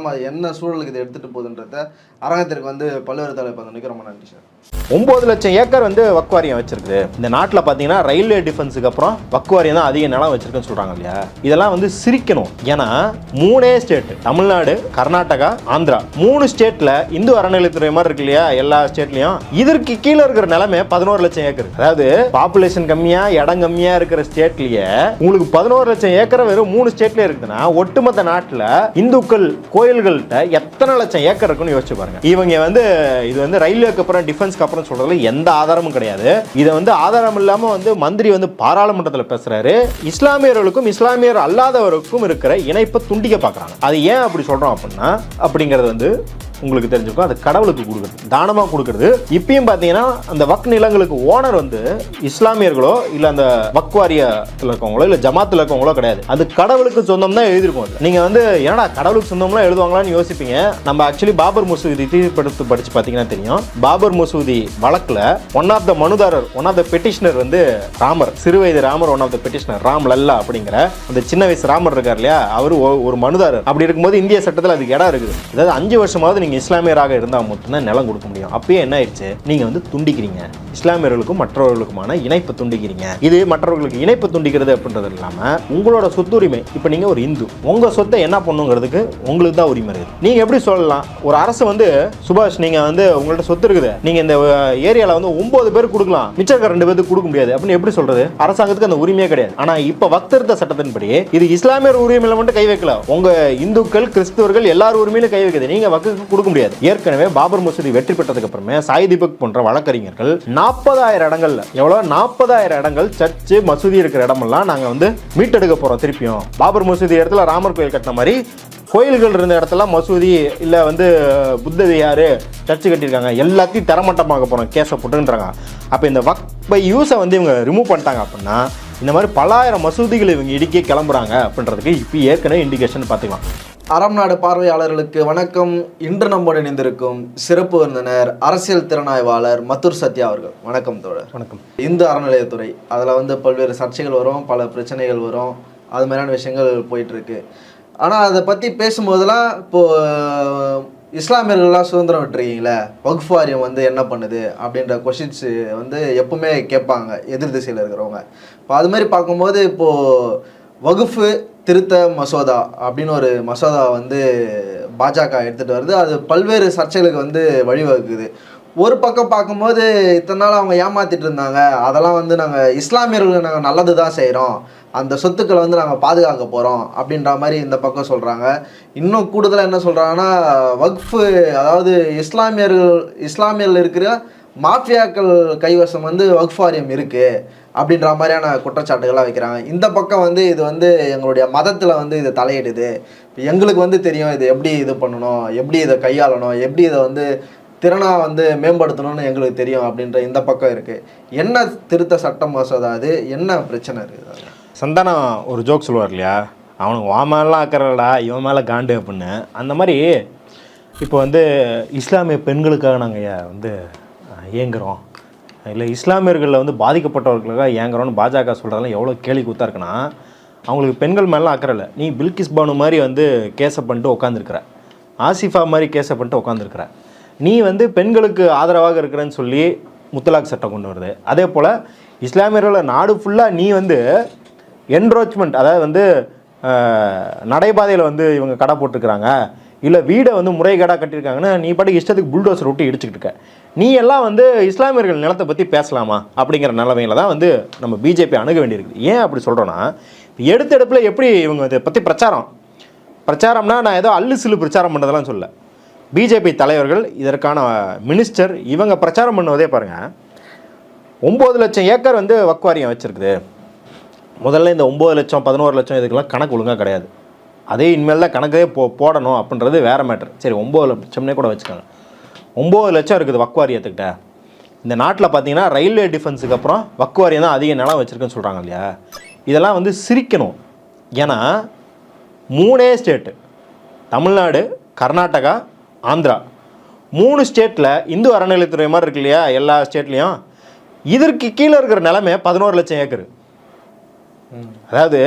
என்ன சூழலுக்கு இதை எடுத்துகிட்டு போகுதுன்றத. அரங்கத்திற்கு வந்து பல்வேறு தலைப்பு ரொம்ப நன்றி சார். 9 லட்சம் ஏக்கர் வந்து வக்பு வாரியம் வச்சிருக்குது. இந்த நாட்டில் பார்த்தீங்கன்னா ரயில்வே டிஃபென்ஸுக்கு அப்புறம் வக்பு வாரியம் தான் அதிக நிலம் வச்சிருக்குன்னு சொல்கிறாங்க இல்லையா? இதெல்லாம் வந்து சிரிக்கணும். ஏன்னா 3 ஸ்டேட், தமிழ்நாடு, கர்நாடகா, ஆந்திரா, 3 ஸ்டேட்டில் இந்து அறநிலையத்துறை மாதிரி இருக்கு இல்லையா, எல்லா ஸ்டேட்லையும் இதற்கு கீழே இருக்கிற நிலமே 11 லட்சம் ஏக்கர். அதாவது பாப்புலேஷன் கம்மியா, இடம் கம்மியா இருக்கிற ஸ்டேட்லயே உங்களுக்கு 11 லட்சம் ஏக்கர் வெறும் 3 ஸ்டேட்ல இருக்குதுன்னா, ஒட்டுமொத்த நாட்டில் இந்துக்கள் கோயில்கள்கிட்ட எத்தனை லட்சம் ஏக்கர் இருக்குன்னு யோசிச்சு பாருங்க. இவங்க வந்து இது வந்து ரயில்வேக்கு அப்புறம் டிஃபென்ஸ்க்கு அப்புறம் சொல்றதுல எந்த ஆதாரமும் கிடையாது. இதை வந்து ஆதாரம் இல்லாம வந்து மந்திரி வந்து பாராளுமன்றத்தில் பேசுறாரு. இஸ்லாமியர்களுக்கும் இஸ்லாமியர் அல்லாதவருக்கும் இருக்கிற இணைப்பை துண்டிக்க பார்க்கறாங்க. அது ஏன் அப்படி சொல்றோம் அப்படின்னா, அப்படிங்கிறது வந்து உங்களுக்கு தெரிஞ்சுக்கும், அது கடவுளுக்கு கொடுக்குறது, தானமாக கொடுக்குறது. இப்பயும் பார்த்தீங்கன்னா அந்த வக் நிலங்களுக்கு ஓனர் வந்து இஸ்லாமியர்களோ இல்லை அந்த வக் வாரியத்தில் இருக்கவங்களோ இல்லை ஜமாத்தில் இருக்கவங்களோ கிடையாது. அது கடவுளுக்கு சொந்தம் தான் எழுதியிருக்கும். நீங்கள் வந்து என்னடா கடவுளுக்கு சொந்தம்லாம் எழுதுவாங்களான்னு யோசிப்பீங்க. நம்ம ஆக்சுவலி பாபர் மசூதி தீர்ப்படுத்து படித்து பார்த்தீங்கன்னா தெரியும். பாபர் மசூதி வழக்கில் ஒன் ஆஃப் த மனுதாரர், ஒன் ஆஃப் த பெட்டிஷனர் வந்து ராமர், சிறுவயது ராமர், one of the petitioner Ram Lalla அப்படிங்கிற அந்த சின்ன வயசு ராமர் இருக்கார் இல்லையா, அவர் ஒரு மனுதாரர். அப்படி இருக்கும்போது இந்திய சட்டத்தில் அதுக்கு இடம் இருக்குது. அதாவது 5 வருஷமாவது நீங்க இஸ்லாமியராக இருந்தால் மட்டும்தான் நிலம் கொடுக்க முடியும். அப்பயே என்ன ஆயிடுச்சு, நீங்க வந்து துண்டிக்கிறீங்க, இஸ்லாமியர்களுக்கும் மற்றவர்களுக்குமான இணைப்பு துண்டிக்கிறீங்க. இது மற்றவர்களுக்கு இணைப்பு துண்டிக்கிறது அப்படின்றது இல்லாம உங்களோட சொத்துரிமை. இப்போ நீங்க ஒரு இந்து, உங்க சொத்தை என்ன பண்ணுங்கிறதுக்கு உங்களுக்கு தான் உரிமை இருக்குது. நீங்க எப்படி சொல்லலாம், ஒரு அரசு வந்து சுபாஷ் நீங்க வந்து உங்கள்ட்ட சொத்து இருக்குது, நீங்க இந்த ஏரியால வந்து 9 பேருக்கு கொடுக்கலாம், மிச்சம் 2 பேருக்கு கொடுக்க முடியாது அப்படின்னு எப்படி சொல்றது? அரசாங்கத்துக்கு அந்த உரிமையே கிடையாது. ஆனா இப்ப வக்திருத்த சட்டத்தின்படி இது இஸ்லாமியர் உரிமையில மட்டும் கை வைக்கல, உங்க இந்துக்கள் கிறிஸ்தவர்கள் எல்லாரும் உரிமையிலும் கை வைக்குது. நீங்க வக்ஃபுக்கு கொடுக்க முடியாது. ஏற்கனவே பாபர் மசூதி வெற்றி பெற்றதுக்கு அப்புறமே சாய் தீபக் போன்ற வழக்கறிஞர்கள் 40,000 இடங்கள்ல, எவ்வளவு 40,000 இடங்கள் சர்ச்சு மசூதி இருக்கிற இடமெல்லாம் நாங்க வந்து மீட்டெடுக்க போறோம். திருப்பியும் பாபர் மசூதி இடத்துல ராமர் கோயில் கட்டின மாதிரி கோயில்கள் இருந்த இடத்துல மசூதி இல்ல வந்து புத்த விஹாரு சர்ச்சு கட்டியிருக்காங்க, எல்லாத்தையும் தரமட்டமாக போறோம் கேஸை போட்டுன்றாங்க. அப்ப இந்த வக்ஃபை யூஸை வந்து இவங்க ரிமூவ் பண்ணிட்டாங்க அப்படின்னா இந்த மாதிரி பலாயிரம் மசூதிகளை இவங்க இடிக்க கிளம்புறாங்க அப்படின்றதுக்கு இப்போ ஏற்கனவே இண்டிகேஷன் பார்த்துக்கலாம். அறம் நாடு பார்வையாளர்களுக்கு வணக்கம். இன்று நம்முடன் இணைந்திருக்கும் சிறப்பு விருந்தினர் அரசியல் திறனாய்வாளர் மத்தூர் சத்யா அவர்கள். வணக்கம் தோழர். வணக்கம். இந்து அறநிலையத்துறை, அதில் வந்து பல்வேறு சர்ச்சைகள் வரும், பல பிரச்சனைகள் வரும், அது மாதிரியான விஷயங்கள் போயிட்டுருக்கு. ஆனால் அதை பற்றி பேசும்போதெல்லாம் இப்போது இஸ்லாமியர்கள்லாம் சுதந்திரம் விட்டுருக்கீங்களே, வக்ஃப் வாரியம் வந்து என்ன பண்ணுது அப்படின்ற கொஷின்ஸ் வந்து எப்பவுமே கேட்பாங்க எதிர் திசையில் இருக்கிறவங்க. இப்போ அது மாதிரி பார்க்கும்போது இப்போது வகுப்பு திருத்த மசோதா அப்படின்னு ஒரு மசோதா வந்து பாஜக எடுத்துகிட்டு வருது. அது பல்வேறு சர்ச்சைகளுக்கு வந்து வழிவகுக்குது. ஒரு பக்கம் பார்க்கும்போது இத்தனை நாள் அவங்க ஏமாத்திட்டு இருந்தாங்க, அதெல்லாம் வந்து நாங்கள் இஸ்லாமியர்களுக்கு நாங்கள் நல்லது தான் செய்கிறோம், அந்த சொத்துக்களை வந்து நாங்கள் பாதுகாக்க போகிறோம் அப்படின்ற மாதிரி இந்த பக்கம் சொல்கிறாங்க. இன்னும் கூடுதலாக என்ன சொல்கிறாங்கன்னா, வக்ஃபு அதாவது இஸ்லாமியர்கள் இருக்கிற மாஃபியாக்கள் கைவசம் வந்து வக்ஃப் வாரியம் இருக்குது அப்படின்ற மாதிரியான குற்றச்சாட்டுகள்லாம் வைக்கிறாங்க. இந்த பக்கம் வந்து இது வந்து எங்களுடைய மதத்தில் வந்து இது தலையிடுது, இப்போ எங்களுக்கு வந்து தெரியும் இது எப்படி இது பண்ணணும், எப்படி இதை கையாளணும், எப்படி இதை வந்து திறனாக வந்து மேம்படுத்தணும்னு எங்களுக்கு தெரியும் அப்படின்ற இந்த பக்கம் இருக்குது. என்ன திருத்த சட்டம் மசோதா, அது என்ன பிரச்சனை இருக்குது? சந்தானம் ஒரு ஜோக் சொல்லுவார் இல்லையா, அவனுக்கு வா மேலாம் ஆக்கிறடா இவன் மேலே காண்டு அப்படின்னு. அந்த மாதிரி இப்போ வந்து இஸ்லாமிய பெண்களுக்காக நாங்கள் வந்து ஏங்குறோம், இல்லை இஸ்லாமியர்களில் வந்து பாதிக்கப்பட்டவர்களுக்காக ஏங்குறோன்னு பாஜக சொல்கிறதெல்லாம் எவ்வளோ கேலி கூத்தா இருக்குன்னா, அவங்களுக்கு பெண்கள் மேலாம் அக்கறல. நீ பில்கிஸ் பானு மாதிரி வந்து கேஸை பண்ணிட்டு உட்காந்துருக்குற, ஆசிஃபா மாதிரி கேஸை பண்ணிட்டு உட்காந்துருக்குற, நீ வந்து பெண்களுக்கு ஆதரவாக இருக்கிறேன்னு சொல்லி முத்தலாக் சட்டம் கொண்டு வருது. அதே போல் இஸ்லாமியர்கள நாடு ஃபுல்லாக நீ வந்து என்ரோச்மெண்ட், அதாவது வந்து நடைபாதையில் வந்து இவங்க கடை போட்டுருக்குறாங்க, இல்லை வீடை வந்து முறைகேடாக கட்டியிருக்காங்கன்னா நீ பாட்டுக்கு இஷ்டத்துக்கு புல்டோசர் விட்டு இடிச்சுக்கிட்டு இருக்க. நீ எல்லாம் வந்து இஸ்லாமியர்கள் நிலத்தை பற்றி பேசலாமா அப்படிங்கிற நிலைமையில தான் வந்து நம்ம பிஜேபி அணுக வேண்டியிருக்குது. ஏன் அப்படி சொல்கிறோன்னா, எடுத்தெடுப்பில் எப்படி இவங்க இதை பற்றி பிரச்சாரம்னா நான் ஏதோ அல்லு சில்லு பிரச்சாரம் பண்ணுறதெல்லாம் சொல்ல. பிஜேபி தலைவர்கள், இதற்கான மினிஸ்டர், இவங்க பிரச்சாரம் பண்ணுவதே பாருங்கள். 9 லட்சம் ஏக்கர் வந்து வக்ஃப் வாரியம் வச்சுருக்குது. முதல்ல இந்த 9 லட்சம் 11 லட்சம் இதுக்கெல்லாம் கணக்கு ஒழுங்காக கிடையாது. அதே இனிமேல் தான் கணக்கே போடணும் அப்படின்றது வேறு மேட்ரு. சரி 9 லட்சம்னே கூட வச்சுக்கோங்க. 9 லட்சம் இருக்குது வக்ஃப் வாரியத்துக்கிட்ட. இந்த நாட்டில் பார்த்தீங்கன்னா ரயில்வே டிஃபென்ஸுக்கு அப்புறம் வக்ஃப் வாரியம் தான் அதிக நிலம் வச்சுருக்குன்னு சொல்கிறாங்க இல்லையா. இதெல்லாம் வந்து சிரிக்கணும். ஏன்னா 3 ஸ்டேட்டு, தமிழ்நாடு, கர்நாடகா, ஆந்திரா, 3 ஸ்டேட்டில் இந்து அறநிலையத்துறை மாதிரி இருக்கு இல்லையா எல்லா ஸ்டேட்லேயும், இதற்கு கீழே இருக்கிற நிலமே 11 லட்சம் ஏக்கர். அதாவது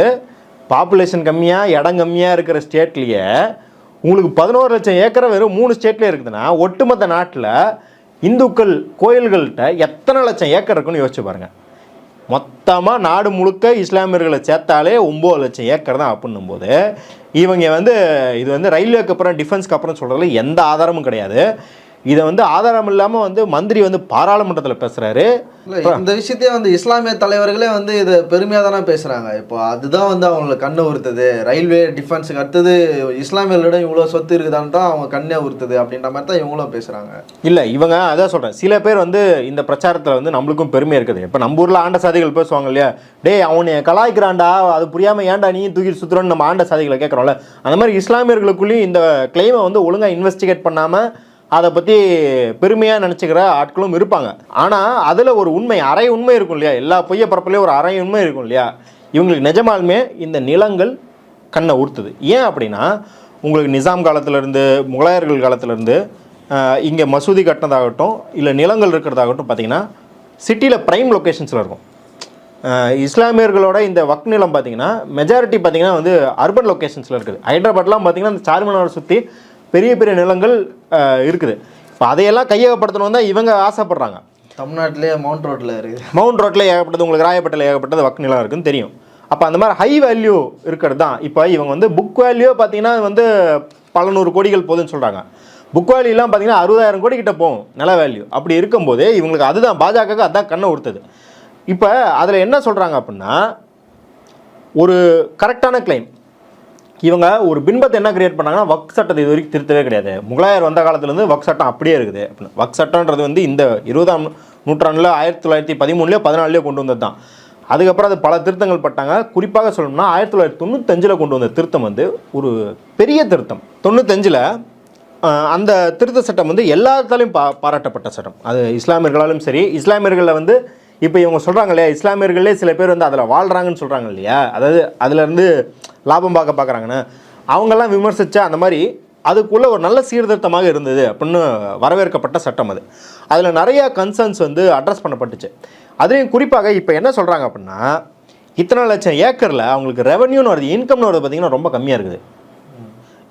பாப்புலேஷன் கம்மியாக இடம் கம்மியாக இருக்கிற ஸ்டேட்லேயே உங்களுக்கு 11 லட்சம் ஏக்கரை வெறும் 3 ஸ்டேட்லேயே இருக்குதுன்னா, ஒட்டுமொத்த நாட்டில் இந்துக்கள் கோயில்கள்கிட்ட எத்தனை லட்சம் ஏக்கர் இருக்குன்னு யோசிச்சு பாருங்கள். மொத்தமாக நாடு முழுக்க இஸ்லாமியர்களை சேர்த்தாலே 9 லட்சம் ஏக்கர் தான் அப்படின்னும் போது, இவங்க வந்து இது வந்து ரயில்வேக்கு அப்புறம் டிஃபென்ஸ்க்கு அப்புறம் சொல்கிறதுல எந்த ஆதாரமும் கிடையாது. இதை வந்து ஆதாரம் இல்லாமல் வந்து மந்திரி வந்து பாராளுமன்றத்தில் பேசுகிறாரு. இல்லை, இந்த விஷயத்தையே வந்து இஸ்லாமிய தலைவர்களே வந்து இதை பெருமையாக தானே பேசுகிறாங்க. இப்போ அதுதான் வந்து அவங்களுக்கு கண்ணை உறுத்துது. ரயில்வே டிஃபென்ஸுக்கு அடுத்தது இஸ்லாமியர்களிடம் இவ்வளோ சொத்து இருக்குதான்னு தான் அவங்க கண்ணை உறுத்துது அப்படின்ற மாதிரி தான் இவங்களும் பேசுகிறாங்க. இல்லை, இவங்க அதான் சொல்கிறேன், சில பேர் வந்து இந்த பிரச்சாரத்தில் வந்து நம்மளுக்கும் பெருமை இருக்குது. இப்போ நம்ம ஊரில் ஆண்ட சாதிகள் பேசுவாங்க இல்லையா, டேய் அவனை கலாய்க்கிறான்டா, அது புரியாமல் ஏன்டா நீ தூக்கி சுற்றுறோன்னு நம்ம ஆண்ட சாதிகளை கேட்குறோம்ல. அந்த மாதிரி இஸ்லாமியர்களுக்குள்ளேயும் இந்த கிளைமை வந்து ஒழுங்காக இன்வெஸ்டிகேட் பண்ணாமல் அதை பற்றி பெருமையாக நினச்சிக்கிற ஆட்களும் இருப்பாங்க. ஆனால் அதில் ஒரு உண்மை, அரை உண்மை இருக்கும் இல்லையா, எல்லா பொய்ய பரப்புலேயும் ஒரு அரை உண்மை இருக்கும் இல்லையா. இவங்களுக்கு நிஜமாலுமே இந்த நிலங்கள் கண்ணை ஊர்த்துது. ஏன் அப்படின்னா, உங்களுக்கு நிசாம் காலத்திலேருந்து முகலாயர்கள் காலத்திலேருந்து இங்கே மசூதி கட்டினதாகட்டும் இல்லை நிலங்கள் இருக்கிறதாகட்டும் பார்த்திங்கன்னா சிட்டியில் ப்ரைம் லொக்கேஷன்ஸில் இருக்கும். இஸ்லாமியர்களோட இந்த வக்ஃப் நிலம் பார்த்திங்கன்னா மெஜாரிட்டி பார்த்திங்கன்னா வந்து அர்பன் லொக்கேஷன்ஸில் இருக்குது. ஹைதராபாத்லாம் பார்த்திங்கன்னா அந்த சார்மினாரை சுற்றி பெரிய பெரிய நிலங்கள் இருக்குது. இப்போ அதையெல்லாம் கையகப்படுத்தணும் தான் இவங்க ஆசைப்படுறாங்க. தமிழ்நாட்டிலே மவுண்ட் ரோட்டில் இருக்குது. மவுண்ட் ரோட்டில் ஏகப்பட்டது, உங்களுக்கு ராயப்பட்டில் ஏகப்பட்டது வக்ஃப் நிலம் இருக்குன்னு தெரியும். அப்போ அந்த மாதிரி ஹை வேல்யூ இருக்கிறது தான். இப்போ இவங்க வந்து புக் வேல்யூ பார்த்தீங்கன்னா வந்து பல 100 கோடிகள் போகுதுன்னு சொல்கிறாங்க. புக் வேல்யூலாம் பார்த்தீங்கன்னா 60,000 கோடி கிட்ட போகும் நில வேல்யூ. அப்படி இருக்கும்போது இவங்களுக்கு அதுதான், பாஜகவுக்கு அதுதான் கண்ணை உறுத்துது. இப்போ அதில் என்ன சொல்கிறாங்க அப்படின்னா, ஒரு கரெக்டான கிளைம். இவங்க ஒரு பின்பத்தை என்ன கிரியேட் பண்ணாங்கன்னா, வக்ஃப் சட்டத்தை இது வரைக்கும் திருத்தவே கிடையாது. முகலாயர் வந்த காலத்துலேருந்து வக்ஃப் சட்டம் அப்படியே இருக்குது. வக்ஃப் சட்டம்ன்றது வந்து இந்த 20ஆம் நூற்றாண்டில் 1913 14 கொண்டு வந்தது தான். அதுக்கப்புறம் அது பல திருத்தங்கள் பட்டாங்க. குறிப்பாக சொல்லணும்னா 1995 கொண்டு வந்த திருத்தம் வந்து ஒரு பெரிய திருத்தம். 95 அந்த திருத்த சட்டம் வந்து எல்லாத்தாலையும் பாராட்டப்பட்ட சட்டம். அது இஸ்லாமியர்களாலும் சரி, இஸ்லாமியர்களில் வந்து இப்போ இவங்க சொல்கிறாங்க இல்லையா, இஸ்லாமியர்களே சில பேர் வந்து அதில் வாழ்கிறாங்கன்னு சொல்கிறாங்க இல்லையா, அதாவது அதிலேருந்து லாபம் பார்க்குறாங்கன்னு அவங்கெல்லாம் விமர்சித்தா அந்த மாதிரி அதுக்குள்ளே ஒரு நல்ல சீர்திருத்தமாக இருந்தது அப்படின்னு வரவேற்கப்பட்ட சட்டம் அது. அதில் நிறையா கன்சர்ன்ஸ் வந்து அட்ரஸ் பண்ணப்பட்டுச்சு. அதுலேயும் குறிப்பாக இப்போ என்ன சொல்கிறாங்க அப்படின்னா, இத்தனை லட்சம் ஏக்கரில் அவங்களுக்கு ரெவன்யூன்னு வருது, இன்கம்னு வருது பார்த்திங்கன்னா ரொம்ப கம்மியாக இருக்குது.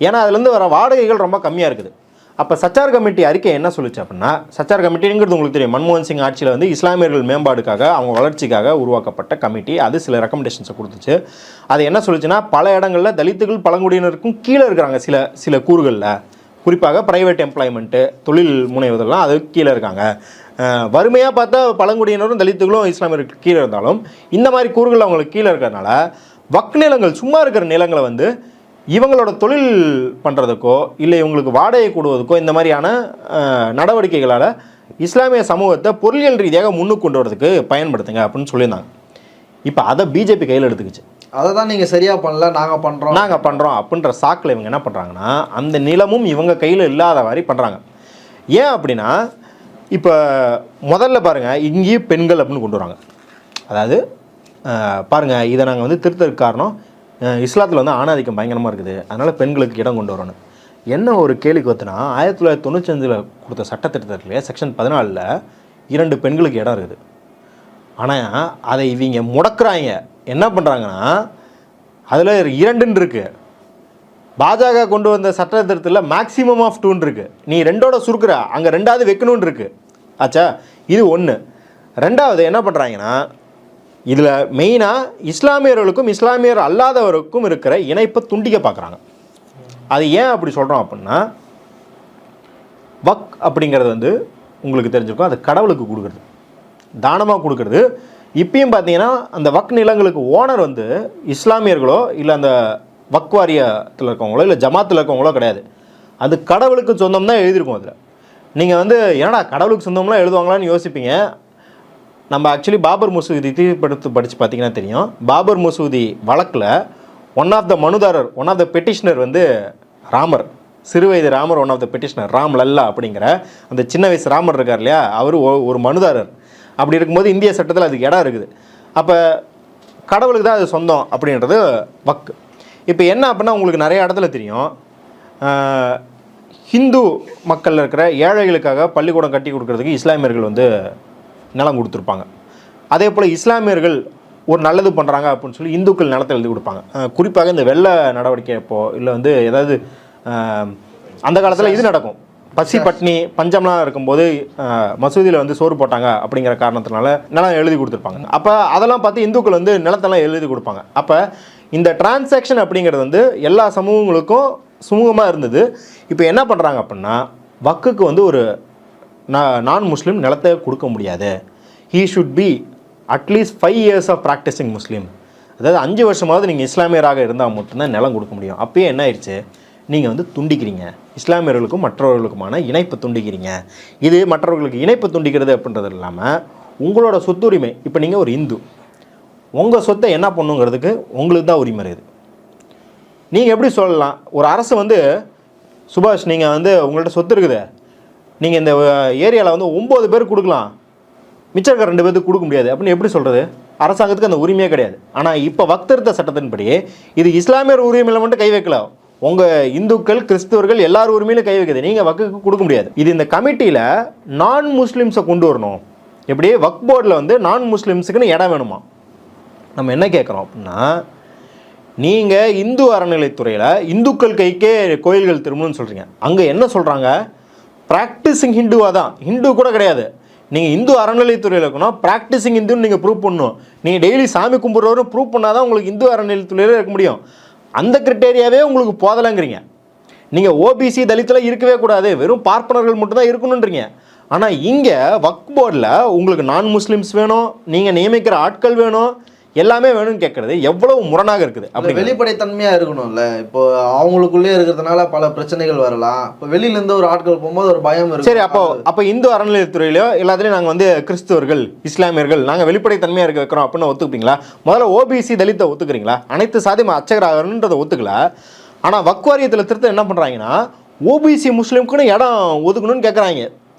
ஏன்னா அதுலேருந்து வர வாடகைகள் ரொம்ப கம்மியாக இருக்குது. அப்போ சச்சார் கமிட்டி அறிக்கை என்ன சொல்லுச்சு அப்படின்னா, சச்சார் கமிட்டிங்கிறது உங்களுக்கு தெரியும், மன்மோகன் சிங் ஆட்சியில் வந்து இஸ்லாமியர்கள் மேம்பாடுக்காக அவங்க வளர்ச்சிக்காக உருவாக்கப்பட்ட கமிட்டி. அது சில ரெக்கமெண்டேஷன்ஸை கொடுத்துச்சு. அது என்ன சொல்லுச்சுன்னா, பல இடங்களில் தலித்துகள் பழங்குடியினருக்கும் கீழே இருக்கிறாங்க சில கூறுகளில், குறிப்பாக ப்ரைவேட் எம்ப்ளாய்மெண்ட்டு, தொழில் முனைவதெல்லாம் அது கீழே இருக்காங்க. வறுமையாக பார்த்தா பழங்குடியினரும் தலித்துகளும் இஸ்லாமியர்களுக்கு கீழே இருந்தாலும் இந்த மாதிரி கூறுகள் அவங்களுக்கு கீழே இருக்கிறதுனால வக் நிலங்கள், சும்மா இருக்கிற நிலங்களை வந்து இவங்களோட தொழில் பண்ணுறதுக்கோ இல்லை இவங்களுக்கு வாடகை கூடுவதுக்கோ இந்த மாதிரியான நடவடிக்கைகளால் இஸ்லாமிய சமூகத்தை பொருளியல் ரீதியாக முன்னுக்கு கொண்டு வரதுக்கு பயன்படுத்துங்க அப்படின்னு சொல்லியிருந்தாங்க. இப்போ அதை பிஜேபி கையில் எடுத்துக்கிச்சு. அதை தான் நீங்கள் சரியாக பண்ணல, நாங்கள் பண்ணுறோம் அப்படின்ற சாக்கில் இவங்க என்ன பண்ணுறாங்கன்னா, அந்த நிலமும் இவங்க கையில் இல்லாத மாதிரி பண்ணுறாங்க. ஏன் அப்படின்னா, இப்போ முதல்ல பாருங்கள், இங்கேயும் பெண்கள் அப்படின்னு கொண்டு வராங்க. அதாவது பாருங்கள், இதை நாங்கள் வந்து திருத்தறதுக்கு காரணம் இஸ்லாத்தில் வந்து ஆணாதிக்கம் பயங்கரமாக இருக்குது, அதனால் பெண்களுக்கு இடம் கொண்டு வரணும். என்ன ஒரு கேள்விக்கு வந்துன்னா, 1995 கொடுத்த சட்டத்திட்டத்திலே செக்ஷன் 14 2 பெண்களுக்கு இடம் இருக்குது. ஆனால் அதை இவங்க முடக்கிறாங்க. என்ன பண்ணுறாங்கன்னா, அதில் 2 இருக்குது. பாஜக கொண்டு வந்த சட்டத்திட்டத்தில் மேக்ஸிமம் ஆஃப் 2 இருக்குது. நீ 2ஓட சுருக்கிற, அங்கே 2வது வைக்கணும்னு இருக்குது. ஆச்சா, இது 1. 2வது என்ன பண்ணுறாங்கன்னா, இதில் மெயினாக இஸ்லாமியர்களுக்கும் இஸ்லாமியர் அல்லாதவருக்கும் இருக்கிற இணைப்பை துண்டிக்க பார்க்குறாங்க. அது ஏன் அப்படி சொல்கிறோம் அப்படின்னா, வக் அப்படிங்கிறது வந்து உங்களுக்கு தெரிஞ்சிருக்கும், அது கடவுளுக்கு கொடுக்குறது, தானமாக கொடுக்குறது. இப்பயும் பார்த்தீங்கன்னா அந்த வக் நிலங்களுக்கு ஓனர் வந்து இஸ்லாமியர்களோ இல்லை அந்த வக் வாரியத்தில் இருக்கவங்களோ இல்லை ஜமாத்தில் இருக்கவங்களோ கிடையாது. அது கடவுளுக்கு சொந்தம் தான் எழுதியிருக்கும். அதில் நீங்கள் வந்து ஏன்னா கடவுளுக்கு சொந்தம்லாம் எழுதுவாங்களான்னு யோசிப்பீங்க. நம்ம ஆக்சுவலி பாபர் மசூதி தீர்ப்பெடுத்து படித்து பார்த்தீங்கன்னா தெரியும். பாபர் மசூதி வழக்கில் ஒன் ஆஃப் த பெட்டிஷனர் வந்து ராமர், சிறுவயது ராமர், one of the petitioner Ram Lalla அப்படிங்கிற அந்த சின்ன வயசு ராமர் இருக்கார் இல்லையா, அவர் ஒரு மனுதாரர். அப்படி இருக்கும்போது இந்திய சட்டத்தில் அதுக்கு இடம் இருக்குது. அப்போ கடவுளுக்கு தான் அது சொந்தம் அப்படின்றது வக். இப்போ என்ன அப்படின்னா, உங்களுக்கு நிறைய இடத்துல தெரியும், ஹிந்து மக்களில் இருக்கிற ஏழைகளுக்காக பள்ளிக்கூடம் கட்டி கொடுக்கறதுக்கு இஸ்லாமியர்கள் வந்து நிலம் கொடுத்துருப்பாங்க. அதே போல் இஸ்லாமியர்கள் ஒரு நல்லது பண்ணுறாங்க அப்படின்னு சொல்லி இந்துக்கள் நிலத்தை எழுதி கொடுப்பாங்க. குறிப்பாக இந்த வெள்ள நடவடிக்கை இப்போது இல்லை வந்து ஏதாவது அந்த காலத்தில் இது நடக்கும், பசி பட்னி பஞ்சம்லாம் இருக்கும்போது மசூதியில் வந்து சோறு போட்டாங்க அப்படிங்கிற காரணத்தினால நிலம் எழுதி கொடுத்துருப்பாங்க. அப்போ அதெல்லாம் பார்த்து இந்துக்கள் வந்து நிலத்தெல்லாம் எழுதி கொடுப்பாங்க. அப்போ இந்த டிரான்சாக்ஷன் அப்படிங்கிறது வந்து எல்லா சமூகங்களுக்கும் சுமூகமாக இருந்தது. இப்போ என்ன பண்ணுறாங்க அப்படின்னா, வக்குக்கு வந்து ஒரு நான் முஸ்லீம் நிலத்தை கொடுக்க முடியாது. He should be at least 5 years of practising Muslim. அதாவது 5 வருஷமாவது நீங்கள் இஸ்லாமியராக இருந்தால் மட்டும்தான் நிலம் கொடுக்க முடியும். அப்பயே என்ன ஆயிடுச்சு, நீங்கள் வந்து துண்டிக்கிறீங்க, இஸ்லாமியர்களுக்கும் மற்றவர்களுக்குமான இணைப்பு துண்டிக்கிறீங்க. இது மற்றவர்களுக்கு இணைப்பு துண்டிக்கிறது அப்படின்றது இல்லாமல் உங்களோட சொத்துரிமை, இப்போ நீங்கள் ஒரு இந்து, உங்கள் சொத்தை என்ன பண்ணுங்கிறதுக்கு உங்களுக்கு தான் உரிமை இருக்குது. நீங்கள் எப்படி சொல்லலாம், ஒரு அரசு வந்து சுபாஷ் நீங்கள் வந்து உங்கள்கிட்ட சொத்து இருக்குது, நீங்கள் இந்த ஏரியாவில் வந்து 9 பேர் கொடுக்கலாம், மிச்சம் இருக்க 2 பேருக்கு கொடுக்க முடியாது அப்படின்னு எப்படி சொல்கிறது? அரசாங்கத்துக்கு அந்த உரிமையே கிடையாது. ஆனால் இப்போ வக்திருத்த சட்டத்தின்படி இது இஸ்லாமியர் உரிமையில் மட்டும் கை வைக்கல, உங்கள் இந்துக்கள் கிறிஸ்தவர்கள் எல்லார் உரிமையிலும் கை வைக்குது, நீங்கள் வக்குக்கு கொடுக்க முடியாது. இது இந்த கமிட்டியில் நான் முஸ்லீம்ஸை கொண்டு வரணும். எப்படி வக் போர்டில் வந்து நான் முஸ்லீம்ஸுக்குன்னு இடம் வேணுமா? நம்ம என்ன கேட்குறோம் அப்படின்னா, நீங்கள் இந்து அறநிலைத்துறையில் இந்துக்கள் கைக்கே கோயில்கள் திரும்பணும்னு சொல்கிறீங்க. அங்கே என்ன சொல்கிறாங்க, ப்ராக்டிஸிங் ஹிந்துவாக தான், ஹிந்து கூட கிடையாது. நீங்கள் இந்து அறநிலைத்துறையில் இருக்கணும், ப்ராக்டிஸிங் இந்துன்னு நீங்கள் ப்ரூவ் பண்ணணும். நீங்கள் டெய்லி சாமி கும்பிட்றவரும் ப்ரூவ் பண்ணால் தான் உங்களுக்கு இந்து அறநிலைத்துறையில் இருக்க முடியும். அந்த கிரிட்டேரியாவே உங்களுக்கு போதலைங்கிறீங்க. நீங்கள் ஓபிசி தலித்தில் இருக்கவே கூடாது, வெறும் பார்ப்பனர்கள் மட்டும்தான் இருக்கணுன்றீங்க. ஆனால் இங்கே வக் போர்டில் உங்களுக்கு நான் முஸ்லீம்ஸ் வேணும், நீங்கள் நியமிக்கிற ஆட்கள் வேணும், எல்லாமே வேணும்னு கேட்கறது எவ்வளவு முரணாக இருக்குது. அப்படி வெளிப்படைத்தன்மையாக இருக்கணும்ல. இப்போ அவங்களுக்குள்ளே இருக்கிறதுனால பல பிரச்சனைகள் வரலாம். இப்போ வெளியிலேருந்து ஒரு ஆட்கள் போகும்போது ஒரு பயம் இருக்கு. சரி, அப்போ இந்து அறநிலையத்துறையிலையோ எல்லாத்துலேயும் நாங்கள் வந்து கிறிஸ்தவர்கள் இஸ்லாமியர்கள் நாங்கள் வெளிப்படைத்தன்மையாக இருக்க வைக்கிறோம் அப்படின்னு ஒத்துப்பீங்களா? முதல்ல ஓபிசி தலித்தை ஒத்துக்கிறீங்களா? அனைத்து சாதி அர்ச்சகராகன்றதை ஒத்துக்கல. ஆனால் வக்வாரியத்தில் திருத்த என்ன பண்ணுறாங்கன்னா, ஓபிசி முஸ்லீமுக்குன்னு இடம் ஒதுக்கணும்னு கேட்குறாங்க.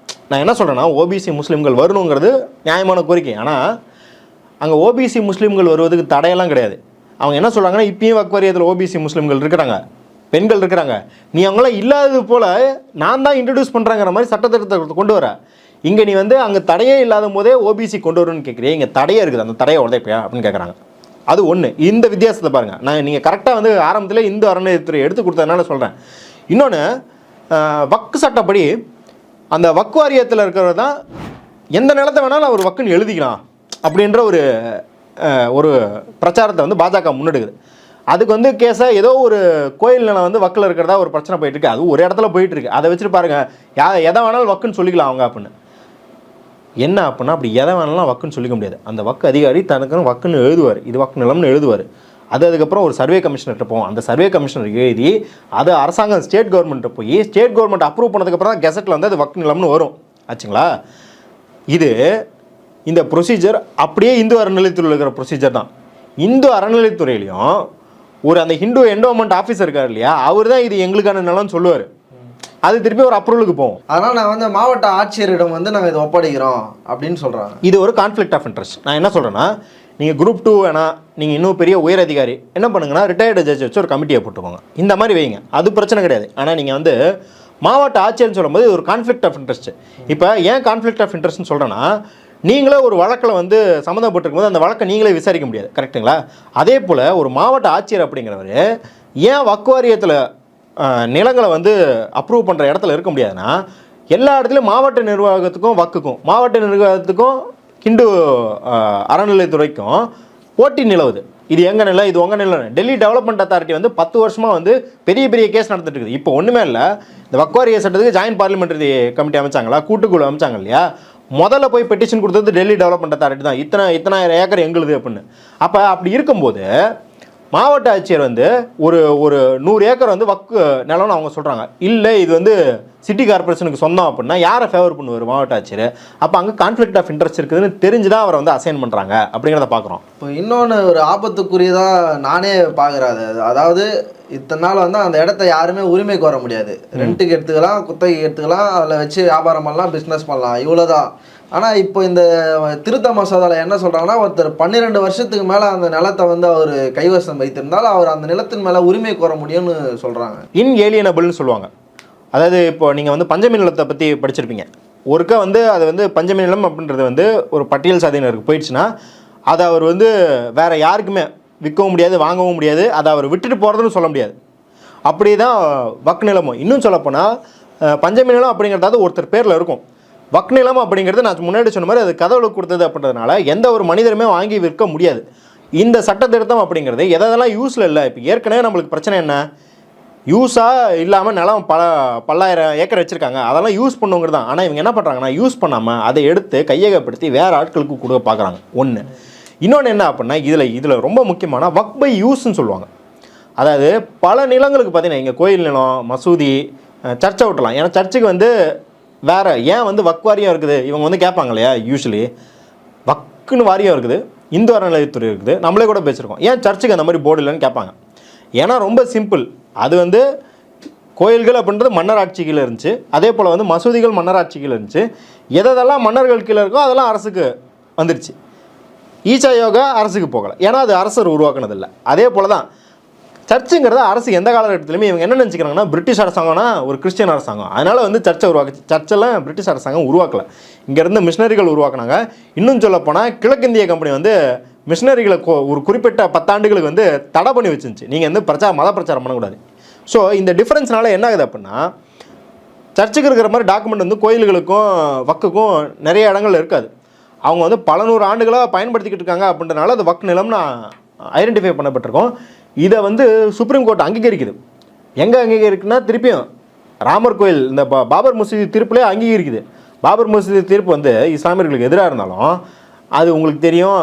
நான் என்ன சொல்கிறேன்னா, ஓபிசி முஸ்லீம்கள் வரணுங்கிறது நியாயமான கோரிக்கை. ஆனால் அங்கே ஓபிசி முஸ்லீம்கள் வருவதுக்கு தடையெல்லாம் கிடையாது. அவங்க என்ன சொல்கிறாங்கன்னா, இப்பயும் வக்வாரியத்தில் ஓபிசி முஸ்லீம்கள் இருக்கிறாங்க, பெண்கள் இருக்கிறாங்க, நீ அவங்களாம் இல்லாதது போல் நான் தான் இன்ட்ரடியூஸ் பண்ணுறாங்கிற மாதிரி சட்டத்திட்டத்தை கொண்டு வர. இங்கே நீ வந்து அங்கே தடையே இல்லாத போதே ஓபிசி கொண்டு வரணும்னு கேட்குறீங்க, இங்கே தடையே இருக்குது, அந்த தடையை உடைப்பையா அப்படின்னு கேட்குறாங்க. அது ஒன்று. இந்த வித்தியாசத்தை பாருங்கள். நான் நீங்கள் கரெக்டாக வந்து ஆரம்பத்தில் இந்து அறநிலையத்துறை எடுத்து கொடுத்ததுனால சொல்கிறேன். இன்னொன்று, வக்கு சட்டப்படி அந்த வக்கு வாரியத்தில் இருக்கிறவர் தான் எந்த நிலத்தை வேணாலும் அவர் வக்குன்னு எழுதிக்கலாம் அப்படின்ற ஒரு பிரச்சாரத்தை வந்து பாஜக முன்னெடுக்குது. அதுக்கு வந்து கேஸாக ஏதோ ஒரு கோயில் நிலம் வந்து வக்கில் இருக்கிறதா ஒரு பிரச்சனை போயிட்டு இருக்கு. அது ஒரு இடத்துல போயிட்டு இருக்கு. அதை வச்சுட்டு பாருங்க, எதை வேணாலும் வக்குன்னு சொல்லிக்கலாம் அவங்க அப்படின்னு. என்ன அப்படின்னா அப்படி எதை வேணாலும் வக்குன்னு சொல்லிக்க முடியாது. அந்த வக்கு அதிகாரி தனக்குன்னு வக்குன்னு எழுதுவார், இது வக்கு நிலம்னு எழுதுவார். அதுக்கப்புறம் ஒரு சர்வே கமிஷனர்கிட்ட போவோம். அந்த சர்வே கமிஷனர் எழுதி அது அரசாங்கம் ஸ்டேட் கவர்மெண்ட்டை போய் ஸ்டேட் கவர்மெண்ட் அப்ரூவ் பண்ணதுக்கப்புறம் தான் கெசட்டில் வந்து அது வக்கு நிலம்னு வரும் ஆச்சுங்களா. இது இந்த ப்ரொசீஜர் அப்படியே இந்து அறநிலையத்துறையில் இருக்கிற ப்ரொசீஜர் தான். இந்து அறநிலையத்துறையிலையும் அந்த ஹிந்து என்டோமெண்ட் ஆஃபீஸர் இருக்கார் இல்லையா, அவர் தான் இது எங்களுக்கான நிலம்னு சொல்லுவார். அது திருப்பி ஒரு அப்ரூவலுக்கு போகும். அதனால் நான் வந்து மாவட்ட ஆட்சியரிடம் வந்து நாங்கள் இதை ஒப்படைக்கிறோம் அப்படின்னு சொல்கிறாங்க. இது ஒரு கான்ஃப்ளிக்ட் ஆஃப் இன்ட்ரெஸ்ட். நான் என்ன சொல்கிறேன்னா, நீங்கள் குரூப் 2 வேணால் நீங்கள் இன்னும் பெரிய உயர் அதிகாரி என்ன பண்ணுங்கன்னா ரிட்டையர்டு ஜட்ஜ் வச்சு ஒரு கமிட்டியை போட்டுக்கோங்க, இந்த மாதிரி வைங்க, அது பிரச்சனை கிடையாது. ஆனால் நீங்கள் வந்து மாவட்ட ஆட்சியர்னு சொல்லும்போது ஒரு கான்ஃப்ளிக்ட் ஆஃப் இன்ட்ரெஸ்ட். இப்போ ஏன் கான்ஃப்ளிக்ட் ஆஃப் இன்ட்ரெஸ்ட்னு சொல்கிறேன்னா, நீங்களே ஒரு வழக்கில் வந்து சம்மந்தப்பட்டிருக்கும் போது அந்த வழக்கை நீங்களே விசாரிக்க முடியாது, கரெக்டுங்களா. அதே போல் ஒரு மாவட்ட ஆட்சியர் அப்படிங்கிறவர் ஏன் வக்கு வாரியத்தில் நிலங்களை வந்து அப்ரூவ் பண்ணுற இடத்துல இருக்க முடியாதுன்னா, எல்லா இடத்துலையும் மாவட்ட நிர்வாகத்துக்கும் வக்குக்கும் மாவட்ட நிர்வாகத்துக்கும் ஹிந்து அறநிலையத்துறைக்கும் போட்டி நிலவுது. இது எங்கள் நிலம், இது உங்கள் நிலம். டெல்லி டெவலப்மெண்ட் அத்தாரிட்டி வந்து 10 வருஷமாக வந்து பெரிய பெரிய கேஸ் நடந்துட்டு இருக்குது. இப்போ ஒன்றுமே இல்லை, இந்த வக்குவாரிய சட்டத்துக்கு ஜாயின்ட் பார்லிமெண்டரி கமிட்டி அமைச்சாங்களா, கூட்டுக்குழு அமைச்சாங்க இல்லையா, முதல்ல போய் பெட்டிஷன் கொடுத்தது டெல்லி டெவலப்மெண்ட் அத்தாரிட்டி தான், இத்தனாயிரம் ஏக்கர் எங்களுது அப்படின்னு. அப்போ அப்படி இருக்கும்போது மாவட்ட ஆட்சியர் வந்து ஒரு 100 ஏக்கர் வந்து வக்கு நிலம்னு அவங்க சொல்கிறாங்க. இல்லை இது வந்து சிட்டி கார்பரேஷனுக்கு சொந்தம் அப்படின்னா யாரை ஃபேவர் பண்ணுவார் மாவட்ட ஆட்சியர்? அப்போ அங்கே கான்ஃப்ளிக்ட் ஆஃப் இன்ட்ரெஸ்ட் இருக்குதுன்னு தெரிஞ்சு தான் அவரை வந்து அசைன் பண்ணுறாங்க அப்படிங்கிறத பார்க்குறோம். இப்போ இன்னொன்று ஒரு ஆபத்துக்குரியதாக நானே பார்க்குறாது, அதாவது இத்தனை நாள் வந்து அந்த இடத்த யாருமே உரிமை கோர முடியாது. ரெண்ட்டுக்கு எடுத்துக்கலாம், குத்தகைக்கு எடுத்துக்கலாம், அதில் வச்சு வியாபாரம் பண்ணலாம், பிஸ்னஸ் பண்ணலாம், இவ்வளோதான். ஆனால் இப்போ இந்த திருத்த மசோதாவில் என்ன சொல்கிறாங்கன்னா, ஒருத்தர் 12 வருஷத்துக்கு மேலே அந்த நிலத்தை வந்து அவர் கைவசம் வைத்திருந்தால் அவர் அந்த நிலத்தின் மேலே உரிமை கோர முடியும்னு சொல்கிறாங்க. இன்ஏலியனபிள்னு சொல்லுவாங்க. அதாவது இப்போ நீங்கள் வந்து பஞ்சமி நிலத்தை பற்றி படிச்சிருப்பீங்க. ஒருக்கா வந்து அது வந்து பஞ்சமி நிலம் அப்படின்றது வந்து ஒரு பட்டியல் சாதியினருக்கு போயிடுச்சுன்னா அதை அவர் வந்து வேறு யாருக்குமே விற்கவும் முடியாது, வாங்கவும் முடியாது, அதை அவர் விட்டுட்டு போகிறதுன்னு சொல்ல முடியாது. அப்படி தான் வக்கு நிலமும். இன்னும் சொல்லப்போனால் பஞ்சமி நிலம் அப்படிங்கிறதாவது ஒருத்தர் பேரில் இருக்கும். வக்கு நிலம் அப்படிங்கிறது நான் முன்னாடி சொன்ன மாதிரி அது கடவுளுக்கு கொடுத்தது அப்படின்றதுனால எந்த ஒரு மனிதருமே வாங்கி விற்க முடியாது. இந்த சட்ட திருத்தம் அப்படிங்கிறது எதெல்லாம் யூஸில் இல்லை. இப்போ ஏற்கனவே நம்மளுக்கு பிரச்சனை என்ன, யூஸாக இல்லாமல் நிலம் பல்லாயிரம் ஏக்கர் வச்சுருக்காங்க, அதெல்லாம் யூஸ் பண்ணுங்கிறது தான். ஆனால் இவங்க என்ன பண்ணுறாங்கன்னா, யூஸ் பண்ணாமல் அதை எடுத்து கையகப்படுத்தி வேறு ஆட்களுக்கு கொடுக்க பார்க்குறாங்க. ஒன்று. இன்னொன்று என்ன அப்படின்னா, இதில் ரொம்ப முக்கியமான வக் பை யூஸ்ன்னு சொல்லுவாங்க. அதாவது பல நிலங்களுக்கு பார்த்தீங்கன்னா இங்கே கோயில் நிலம், மசூதி, சர்ச்சை விட்டலாம். ஏன்னா சர்ச்சுக்கு வந்து வேறு ஏன் வந்து வக் வாரியம் இருக்குது இவங்க வந்து கேட்பாங்க இல்லையா. யூஸ்வலி வக்குன்னு வாரியம் இருக்குது, இந்து அறநிலையத்துறை இருக்குது, நம்மளே கூட பேசியிருக்கோம், ஏன் சர்ச்சுக்கு அந்த மாதிரி போர்டு இல்லைன்னு கேட்பாங்க. ஏன்னா ரொம்ப சிம்பிள், அது வந்து கோயில்கள் அப்படின்றது மன்னர் ஆட்சி கீழே இருந்துச்சு, அதே போல் வந்து மசூதிகள் மன்னர் ஆட்சி கீழே இருந்துச்சு. எதெல்லாம் மன்னர்கள் கீழே இருக்கோ அதெல்லாம் அரசுக்கு வந்துருச்சு. ஈச்சா யோகா அரசுக்கு போகலை, ஏன்னா அது அரசர் உருவாக்குனதில்லை. அதே போல் தான் சர்ச்சுங்கிறது அரசு எந்த காலகட்டத்திலுமே இவங்க என்ன நினச்சிக்கிறாங்கன்னா, பிரிட்டிஷ் அரசாங்கம்னா ஒரு கிறிஸ்டியன் அரசாங்கம், அதனால் வந்து சர்ச்சை உருவாக்குச்சு. சர்ச்செல்லாம் பிரிட்டிஷ் அரசாங்கம் உருவாக்கலை, இங்கேருந்து மிஷினரிகள் உருவாக்குனாங்க. இன்னும் சொல்லப்போனால் கிழக்கிந்திய கம்பெனி வந்து மிஷினரிகளை ஒரு குறிப்பிட்ட 10 ஆண்டுகளுக்கு வந்து தடை பண்ணி வச்சுருந்துச்சு, நீங்கள் வந்து மத பிரச்சாரம் பண்ணக்கூடாது. ஸோ இந்த டிஃப்ரென்ஸ்னால என்ன ஆகுது அப்படின்னா, சர்ச்சுக்கு இருக்கிற மாதிரி டாக்குமெண்ட் வந்து கோயில்களுக்கும் வக்குக்கும் நிறைய இடங்கள் இருக்காது. அவங்க வந்து பல 100 ஆண்டுகளாக பயன்படுத்திக்கிட்டு இருக்காங்க அப்படின்றனால அது வக்கு நிலம்னு ஐடென்டிஃபை பண்ணப்பட்டிருக்கோம். இதை வந்து சுப்ரீம் கோர்ட் அங்கீகரிக்குது. எங்கே அங்கீகரிக்குன்னா, திருப்பியும் ராமர் கோயில் இந்த பாபர் மசூதி தீர்ப்புலேயே அங்கீகரிக்குது. பாபர் மசூதி தீர்ப்பு வந்து இஸ்லாமியர்களுக்கு எதிராக இருந்தாலும் அது உங்களுக்கு தெரியும்,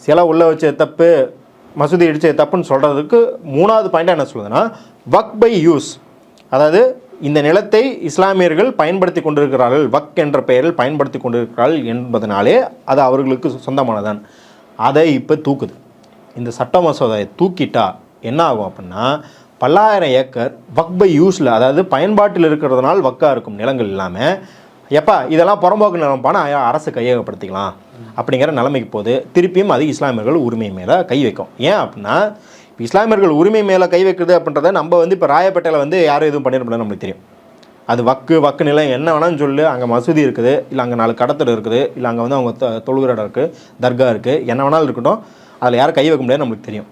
சில உள்ள வச்ச தப்பு, மசூதி இடிச்ச தப்புன்னு சொல்கிறதுக்கு 3வது பாயிண்ட்டாக என்ன சொல்லுதுன்னா, வக் பை யூஸ். அதாவது இந்த நிலத்தை இஸ்லாமியர்கள் பயன்படுத்தி கொண்டிருக்கிறார்கள், வக் என்ற பெயரில் பயன்படுத்தி கொண்டிருக்கிறார்கள் என்பதனாலே அது அவர்களுக்கு சொந்தமானதான். அதை இப்போ தூக்குது. இந்த சட்ட மசோதாவை தூக்கிட்டா என்ன ஆகும் அப்படின்னா, பல்லாயிரம் ஏக்கர் வக் பை யூஸில், அதாவது பயன்பாட்டில் இருக்கிறதுனால வக்காக இருக்கும் நிலங்கள் இல்லாமல் எப்பா இதெல்லாம் புறம்போக்கு நிலம்பான அரசு கையகப்படுத்திக்கலாம் அப்படிங்கிற நிலைமைக்கு போது திருப்பியும் அது இஸ்லாமியர்கள் உரிமை மேலே கை வைக்கும். ஏன் அப்படின்னா, இப்போ இஸ்லாமியர்கள் உரிமை மேலே கை வைக்கிறது அப்படின்றத நம்ம வந்து இப்போ ராயப்பேட்டையில் வந்து யாரும் எதுவும் பண்ணிட முடியாது, நம்மளுக்கு தெரியும். அது வக்கு நிலம் என்ன வேணாலும் சொல்லு, அங்கே மசூதி இருக்குது, இல்லை அங்கே 4 கடத்தல் இருக்குது, இல்லை அங்கே வந்து அவங்க தொழுகிற இடம் இருக்குது, தர்கா இருக்குது, என்ன வேணாலும் இருக்கட்டும், அதில் யாரும் கை வைக்க முடியாது, நம்மளுக்கு தெரியும்.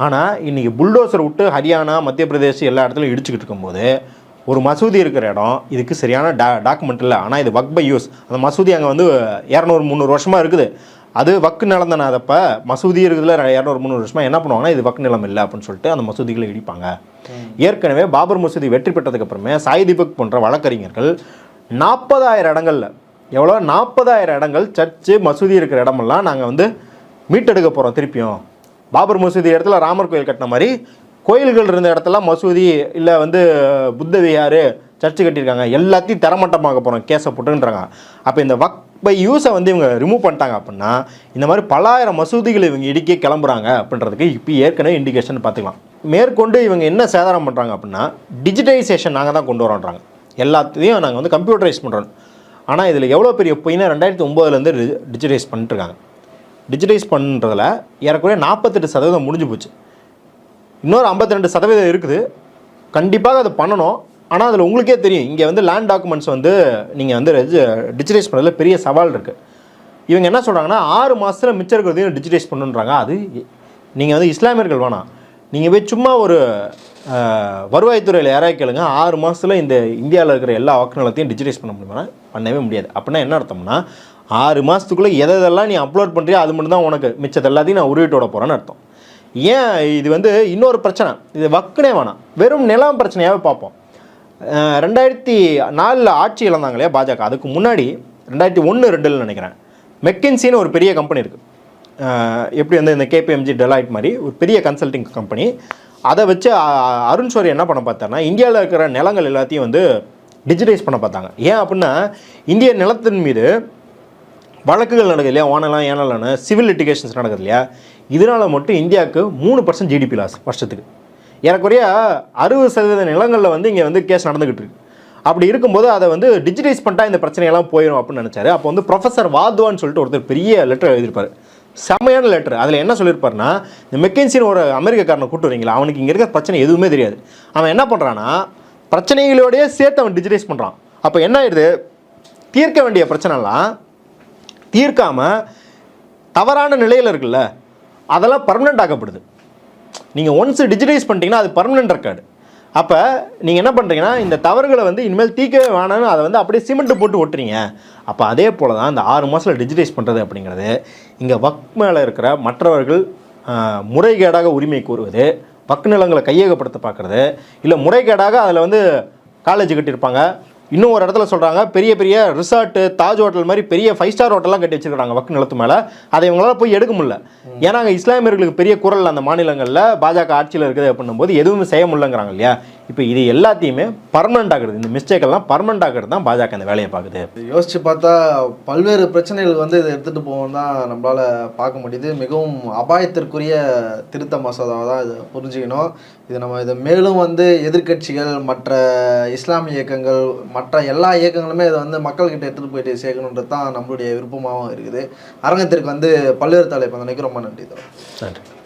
ஆனால் இன்றைக்கி புல்டோசர் விட்டு ஹரியானா, மத்திய பிரதேஷ் எல்லா இடத்துலையும் இடிச்சுக்கிட்டு இருக்கும்போது ஒரு மசூதி இருக்கிற இடம் இதுக்கு சரியான டாக்குமெண்ட் இல்லை, ஆனால் இது வக் பை யூஸ். அந்த மசூதி அங்கே வந்து 200-300 வருஷமாக இருக்குது. அது வக்கு நிலம் தானே. அதப்போ மசூதி இருக்குதுல 200-300 வருஷமாக என்ன பண்ணுவாங்கன்னா இது வக்கு நிலம் இல்லை அப்படின்னு சொல்லிட்டு அந்த மசூதிகளை இடிப்பாங்க. ஏற்கனவே பாபர் மசூதி வெற்றி பெற்றதுக்கு அப்புறமே சாய் தீபக் போன்ற வழக்கறிஞர்கள் 40,000 இடங்களில் எவ்வளோ 40,000 இடங்கள் சர்ச்சு மசூதி இருக்கிற இடமெல்லாம் நாங்கள் வந்து மீட்டெடுக்க போகிறோம் திருப்பியும். பாபர் மசூதி இடத்துல ராமர் கோயில் கட்டின மாதிரி கோயில்கள் இருந்த இடத்துல மசூதி இல்லை வந்து புத்த விஹாரு சர்ச்சு கட்டியிருக்காங்க, எல்லாத்தையும் தரமட்டமாக போகிறோம் கேஸை போட்டுன்றாங்க. அப்போ இந்த வக் பை யூஸை வந்து இவங்க ரிமூவ் பண்ணிட்டாங்க அப்படின்னா இந்த மாதிரி பலாயிரம் மசூதிகள் இவங்க இடிக்க கிளம்புறாங்க அப்படின்றதுக்கு இப்போ ஏற்கனவே இண்டிகேஷன் பார்த்துக்கலாம். மேற்கொண்டு இவங்க என்ன சேதாரம் பண்ணுறாங்க அப்படின்னா டிஜிட்டைசேஷன் நாங்கள் தான் கொண்டு வரோன்றாங்க, எல்லாத்தையும் நாங்கள் வந்து கம்ப்யூட்டரைஸ் பண்ணுறோம். ஆனால் இதில் எவ்வளோ பெரிய பொய்னா 2009 டிஜிட்டைஸ் பண்ணிட்டுருக்காங்க. டிஜிட்டைஸ் பண்ணுறதுல ஏறக்குறைய 48% முடிஞ்சு போச்சு. இன்னொரு 52% இருக்குது. கண்டிப்பாக அது பண்ணணும். ஆனால் அதில் உங்களுக்கே தெரியும் இங்கே வந்து லேண்ட் டாக்குமெண்ட்ஸ் வந்து நீங்கள் வந்து டிஜிட்டைஸ் பண்ணுறதுல பெரிய சவால் இருக்குது. இவங்க என்ன சொல்கிறாங்கன்னா 6 மாதத்தில் மிச்சம் இருக்கிறதையும் டிஜிட்டைஸ் பண்ணுன்றாங்க. அது நீங்கள் வந்து இஸ்லாமியர்கள் வேணாம், நீங்கள் போய் சும்மா ஒரு வருவாய்த்துறையில் யாராவது கேளுங்க 6 மாதத்தில் இந்த இந்தியாவில் இருக்கிற எல்லா வாக்குநிலத்தையும் டிஜிட்டைஸ் பண்ண முடியுமா? பண்ணவே முடியாது. அப்படின்னா என்ன அர்த்தம்னா 6 மாதத்துக்குள்ளே எதெல்லாம் நீ அப்லோட் பண்ணுறியோ அது மட்டும் தான் உனக்கு, மிச்சத்தை எல்லாத்தையும் நான் உருவிட்டு விட போகிறேன்னு அர்த்தம். ஏன் இது வந்து இன்னொரு பிரச்சனை, இது வக்குனே வேணாம், வெறும் நிலம் பிரச்சனையாகவே பார்ப்போம். 2004 ஆட்சி இழந்தாங்க இல்லையா பாஜக, அதுக்கு முன்னாடி 2001-2 நினைக்கிறேன் மெக்கின்சின்னு ஒரு பெரிய கம்பெனி இருக்குது. எப்படி வந்து இந்த KPMG டெலாய்ட் மாதிரி ஒரு பெரிய கன்சல்டிங் கம்பெனி. அதை வச்சு அருண் ஷோரி என்ன பண்ண பார்த்தாருன்னா இந்தியாவில் இருக்கிற நிலங்கள் எல்லாத்தையும் வந்து டிஜிட்டைஸ் பண்ண பார்த்தாங்க. ஏன் அப்படின்னா இந்திய நிலத்தின் மீது வழக்குகள் நடக்குது இல்லையா, ஓனலாம் ஏனலான்னு சிவில் லிட்டிகேஷன்ஸ் நடக்குது இல்லையா, இதனால் மட்டும் இந்தியாவுக்கு 3% GDP லாஸ் வருஷத்துக்கு. ஏறக்குறைய 60% நிலங்களில் வந்து இங்கே வந்து கேஸ் நடந்துக்கிட்டு இருக்கு. அப்படி இருக்கும்போது அதை வந்து டிஜிட்டைஸ் பண்ணிட்டா இந்த பிரச்சனையெல்லாம் போயிடும் அப்படின்னு நினச்சாரு. அப்போ வந்து ப்ரொஃபஸர் வாத்வான்னு சொல்லிட்டு ஒருத்தர் பெரிய லெட்டர் எழுதியிருப்பார், செம்மையான லெட்டர். அதில் என்ன சொல்லியிருப்பாருன்னா இந்த மெக்கின்சின்னு ஒரு அமெரிக்காரனை கூட்டு வரீங்களா, அவனுக்கு இங்கே இருக்கிற பிரச்சனை எதுவுமே தெரியாது. அவன் என்ன பண்ணுறான்னா பிரச்சனைகளோடையே சேர்த்து அவன் டிஜிட்டைஸ் பண்ணுறான். அப்போ என்ன ஆயிடுது, தீர்க்க வேண்டிய பிரச்சனைலாம் தீர்க்காமல் தவறான நிலையில் இருக்குல்ல அதெல்லாம் பர்மனெண்ட் ஆக்கப்படுது. நீங்கள் ஒன்ஸ் டிஜிட்டைஸ் பண்ணிட்டீங்கன்னா அது பர்மனெண்ட் ரெக்கார்டு. அப்போ நீங்கள் என்ன பண்ணுறீங்கன்னா இந்த தவறுகளை வந்து இனிமேல் தீர்க்கவே வேணான்னு அதை வந்து அப்படியே சிமெண்ட் போட்டு ஒட்டுறீங்க. அப்போ அதே போல் தான் இந்த 6 மாதத்தில் டிஜிட்டைஸ் பண்ணுறது அப்படிங்கிறது இங்கே வக் மேலே இருக்கிற மற்றவர்கள் முறைகேடாக உரிமை கூறுவது, வக்கு நிலங்களை கையகப்படுத்த பார்க்குறது, இல்லை முறைகேடாக அதில் வந்து காலேஜ் கட்டியிருப்பாங்க. இன்னும் ஒரு இடத்துல சொல்கிறாங்க பெரிய பெரிய ரிசார்ட்டு தாஜ் ஹோட்டல் மாதிரி பெரிய 5 ஸ்டார் ஹோட்டல்லாம் கட்டி வச்சுருக்காங்க வக்கு நிலத்து மேலே. அதை இவங்களால் போய் எடுக்க முடியல. ஏன்னா அங்கே இஸ்லாமியர்களுக்கு பெரிய குரல் அந்த மாநிலங்களில் பாஜக ஆட்சியில் இருக்குது அப்படின்னும் போது எதுவுமே செய்ய முடியலங்கிறாங்க இல்லையா. இப்போ இது எல்லாத்தையுமே பர்மனெண்ட் ஆகுது, இந்த மிஸ்டேக்கெல்லாம் பர்மனெண்ட் ஆகிறது தான் பாஜக இந்த வேலையை பார்க்குது. யோசிச்சு பார்த்தா பல்வேறு பிரச்சனைகள் வந்து இதை எடுத்துகிட்டு போவோம் தான் நம்மளால் பார்க்க முடியுது. மிகவும் அபாயத்திற்குரிய திருத்த மசோதாவை தான் இதை புரிஞ்சுக்கணும். இதை மேலும் வந்து எதிர்க்கட்சிகள், மற்ற இஸ்லாமிய இயக்கங்கள், மற்ற எல்லா இயக்கங்களுமே இதை வந்து மக்கள்கிட்ட எடுத்துகிட்டு போயிட்டு சேர்க்கணுன்றது தான் நம்மளுடைய விருப்பமாகவும் இருக்குது. அரங்கத்திற்கு வந்து பல்வேறு தலைப்பு நினைக்க ரொம்ப நன்றி. நன்றி.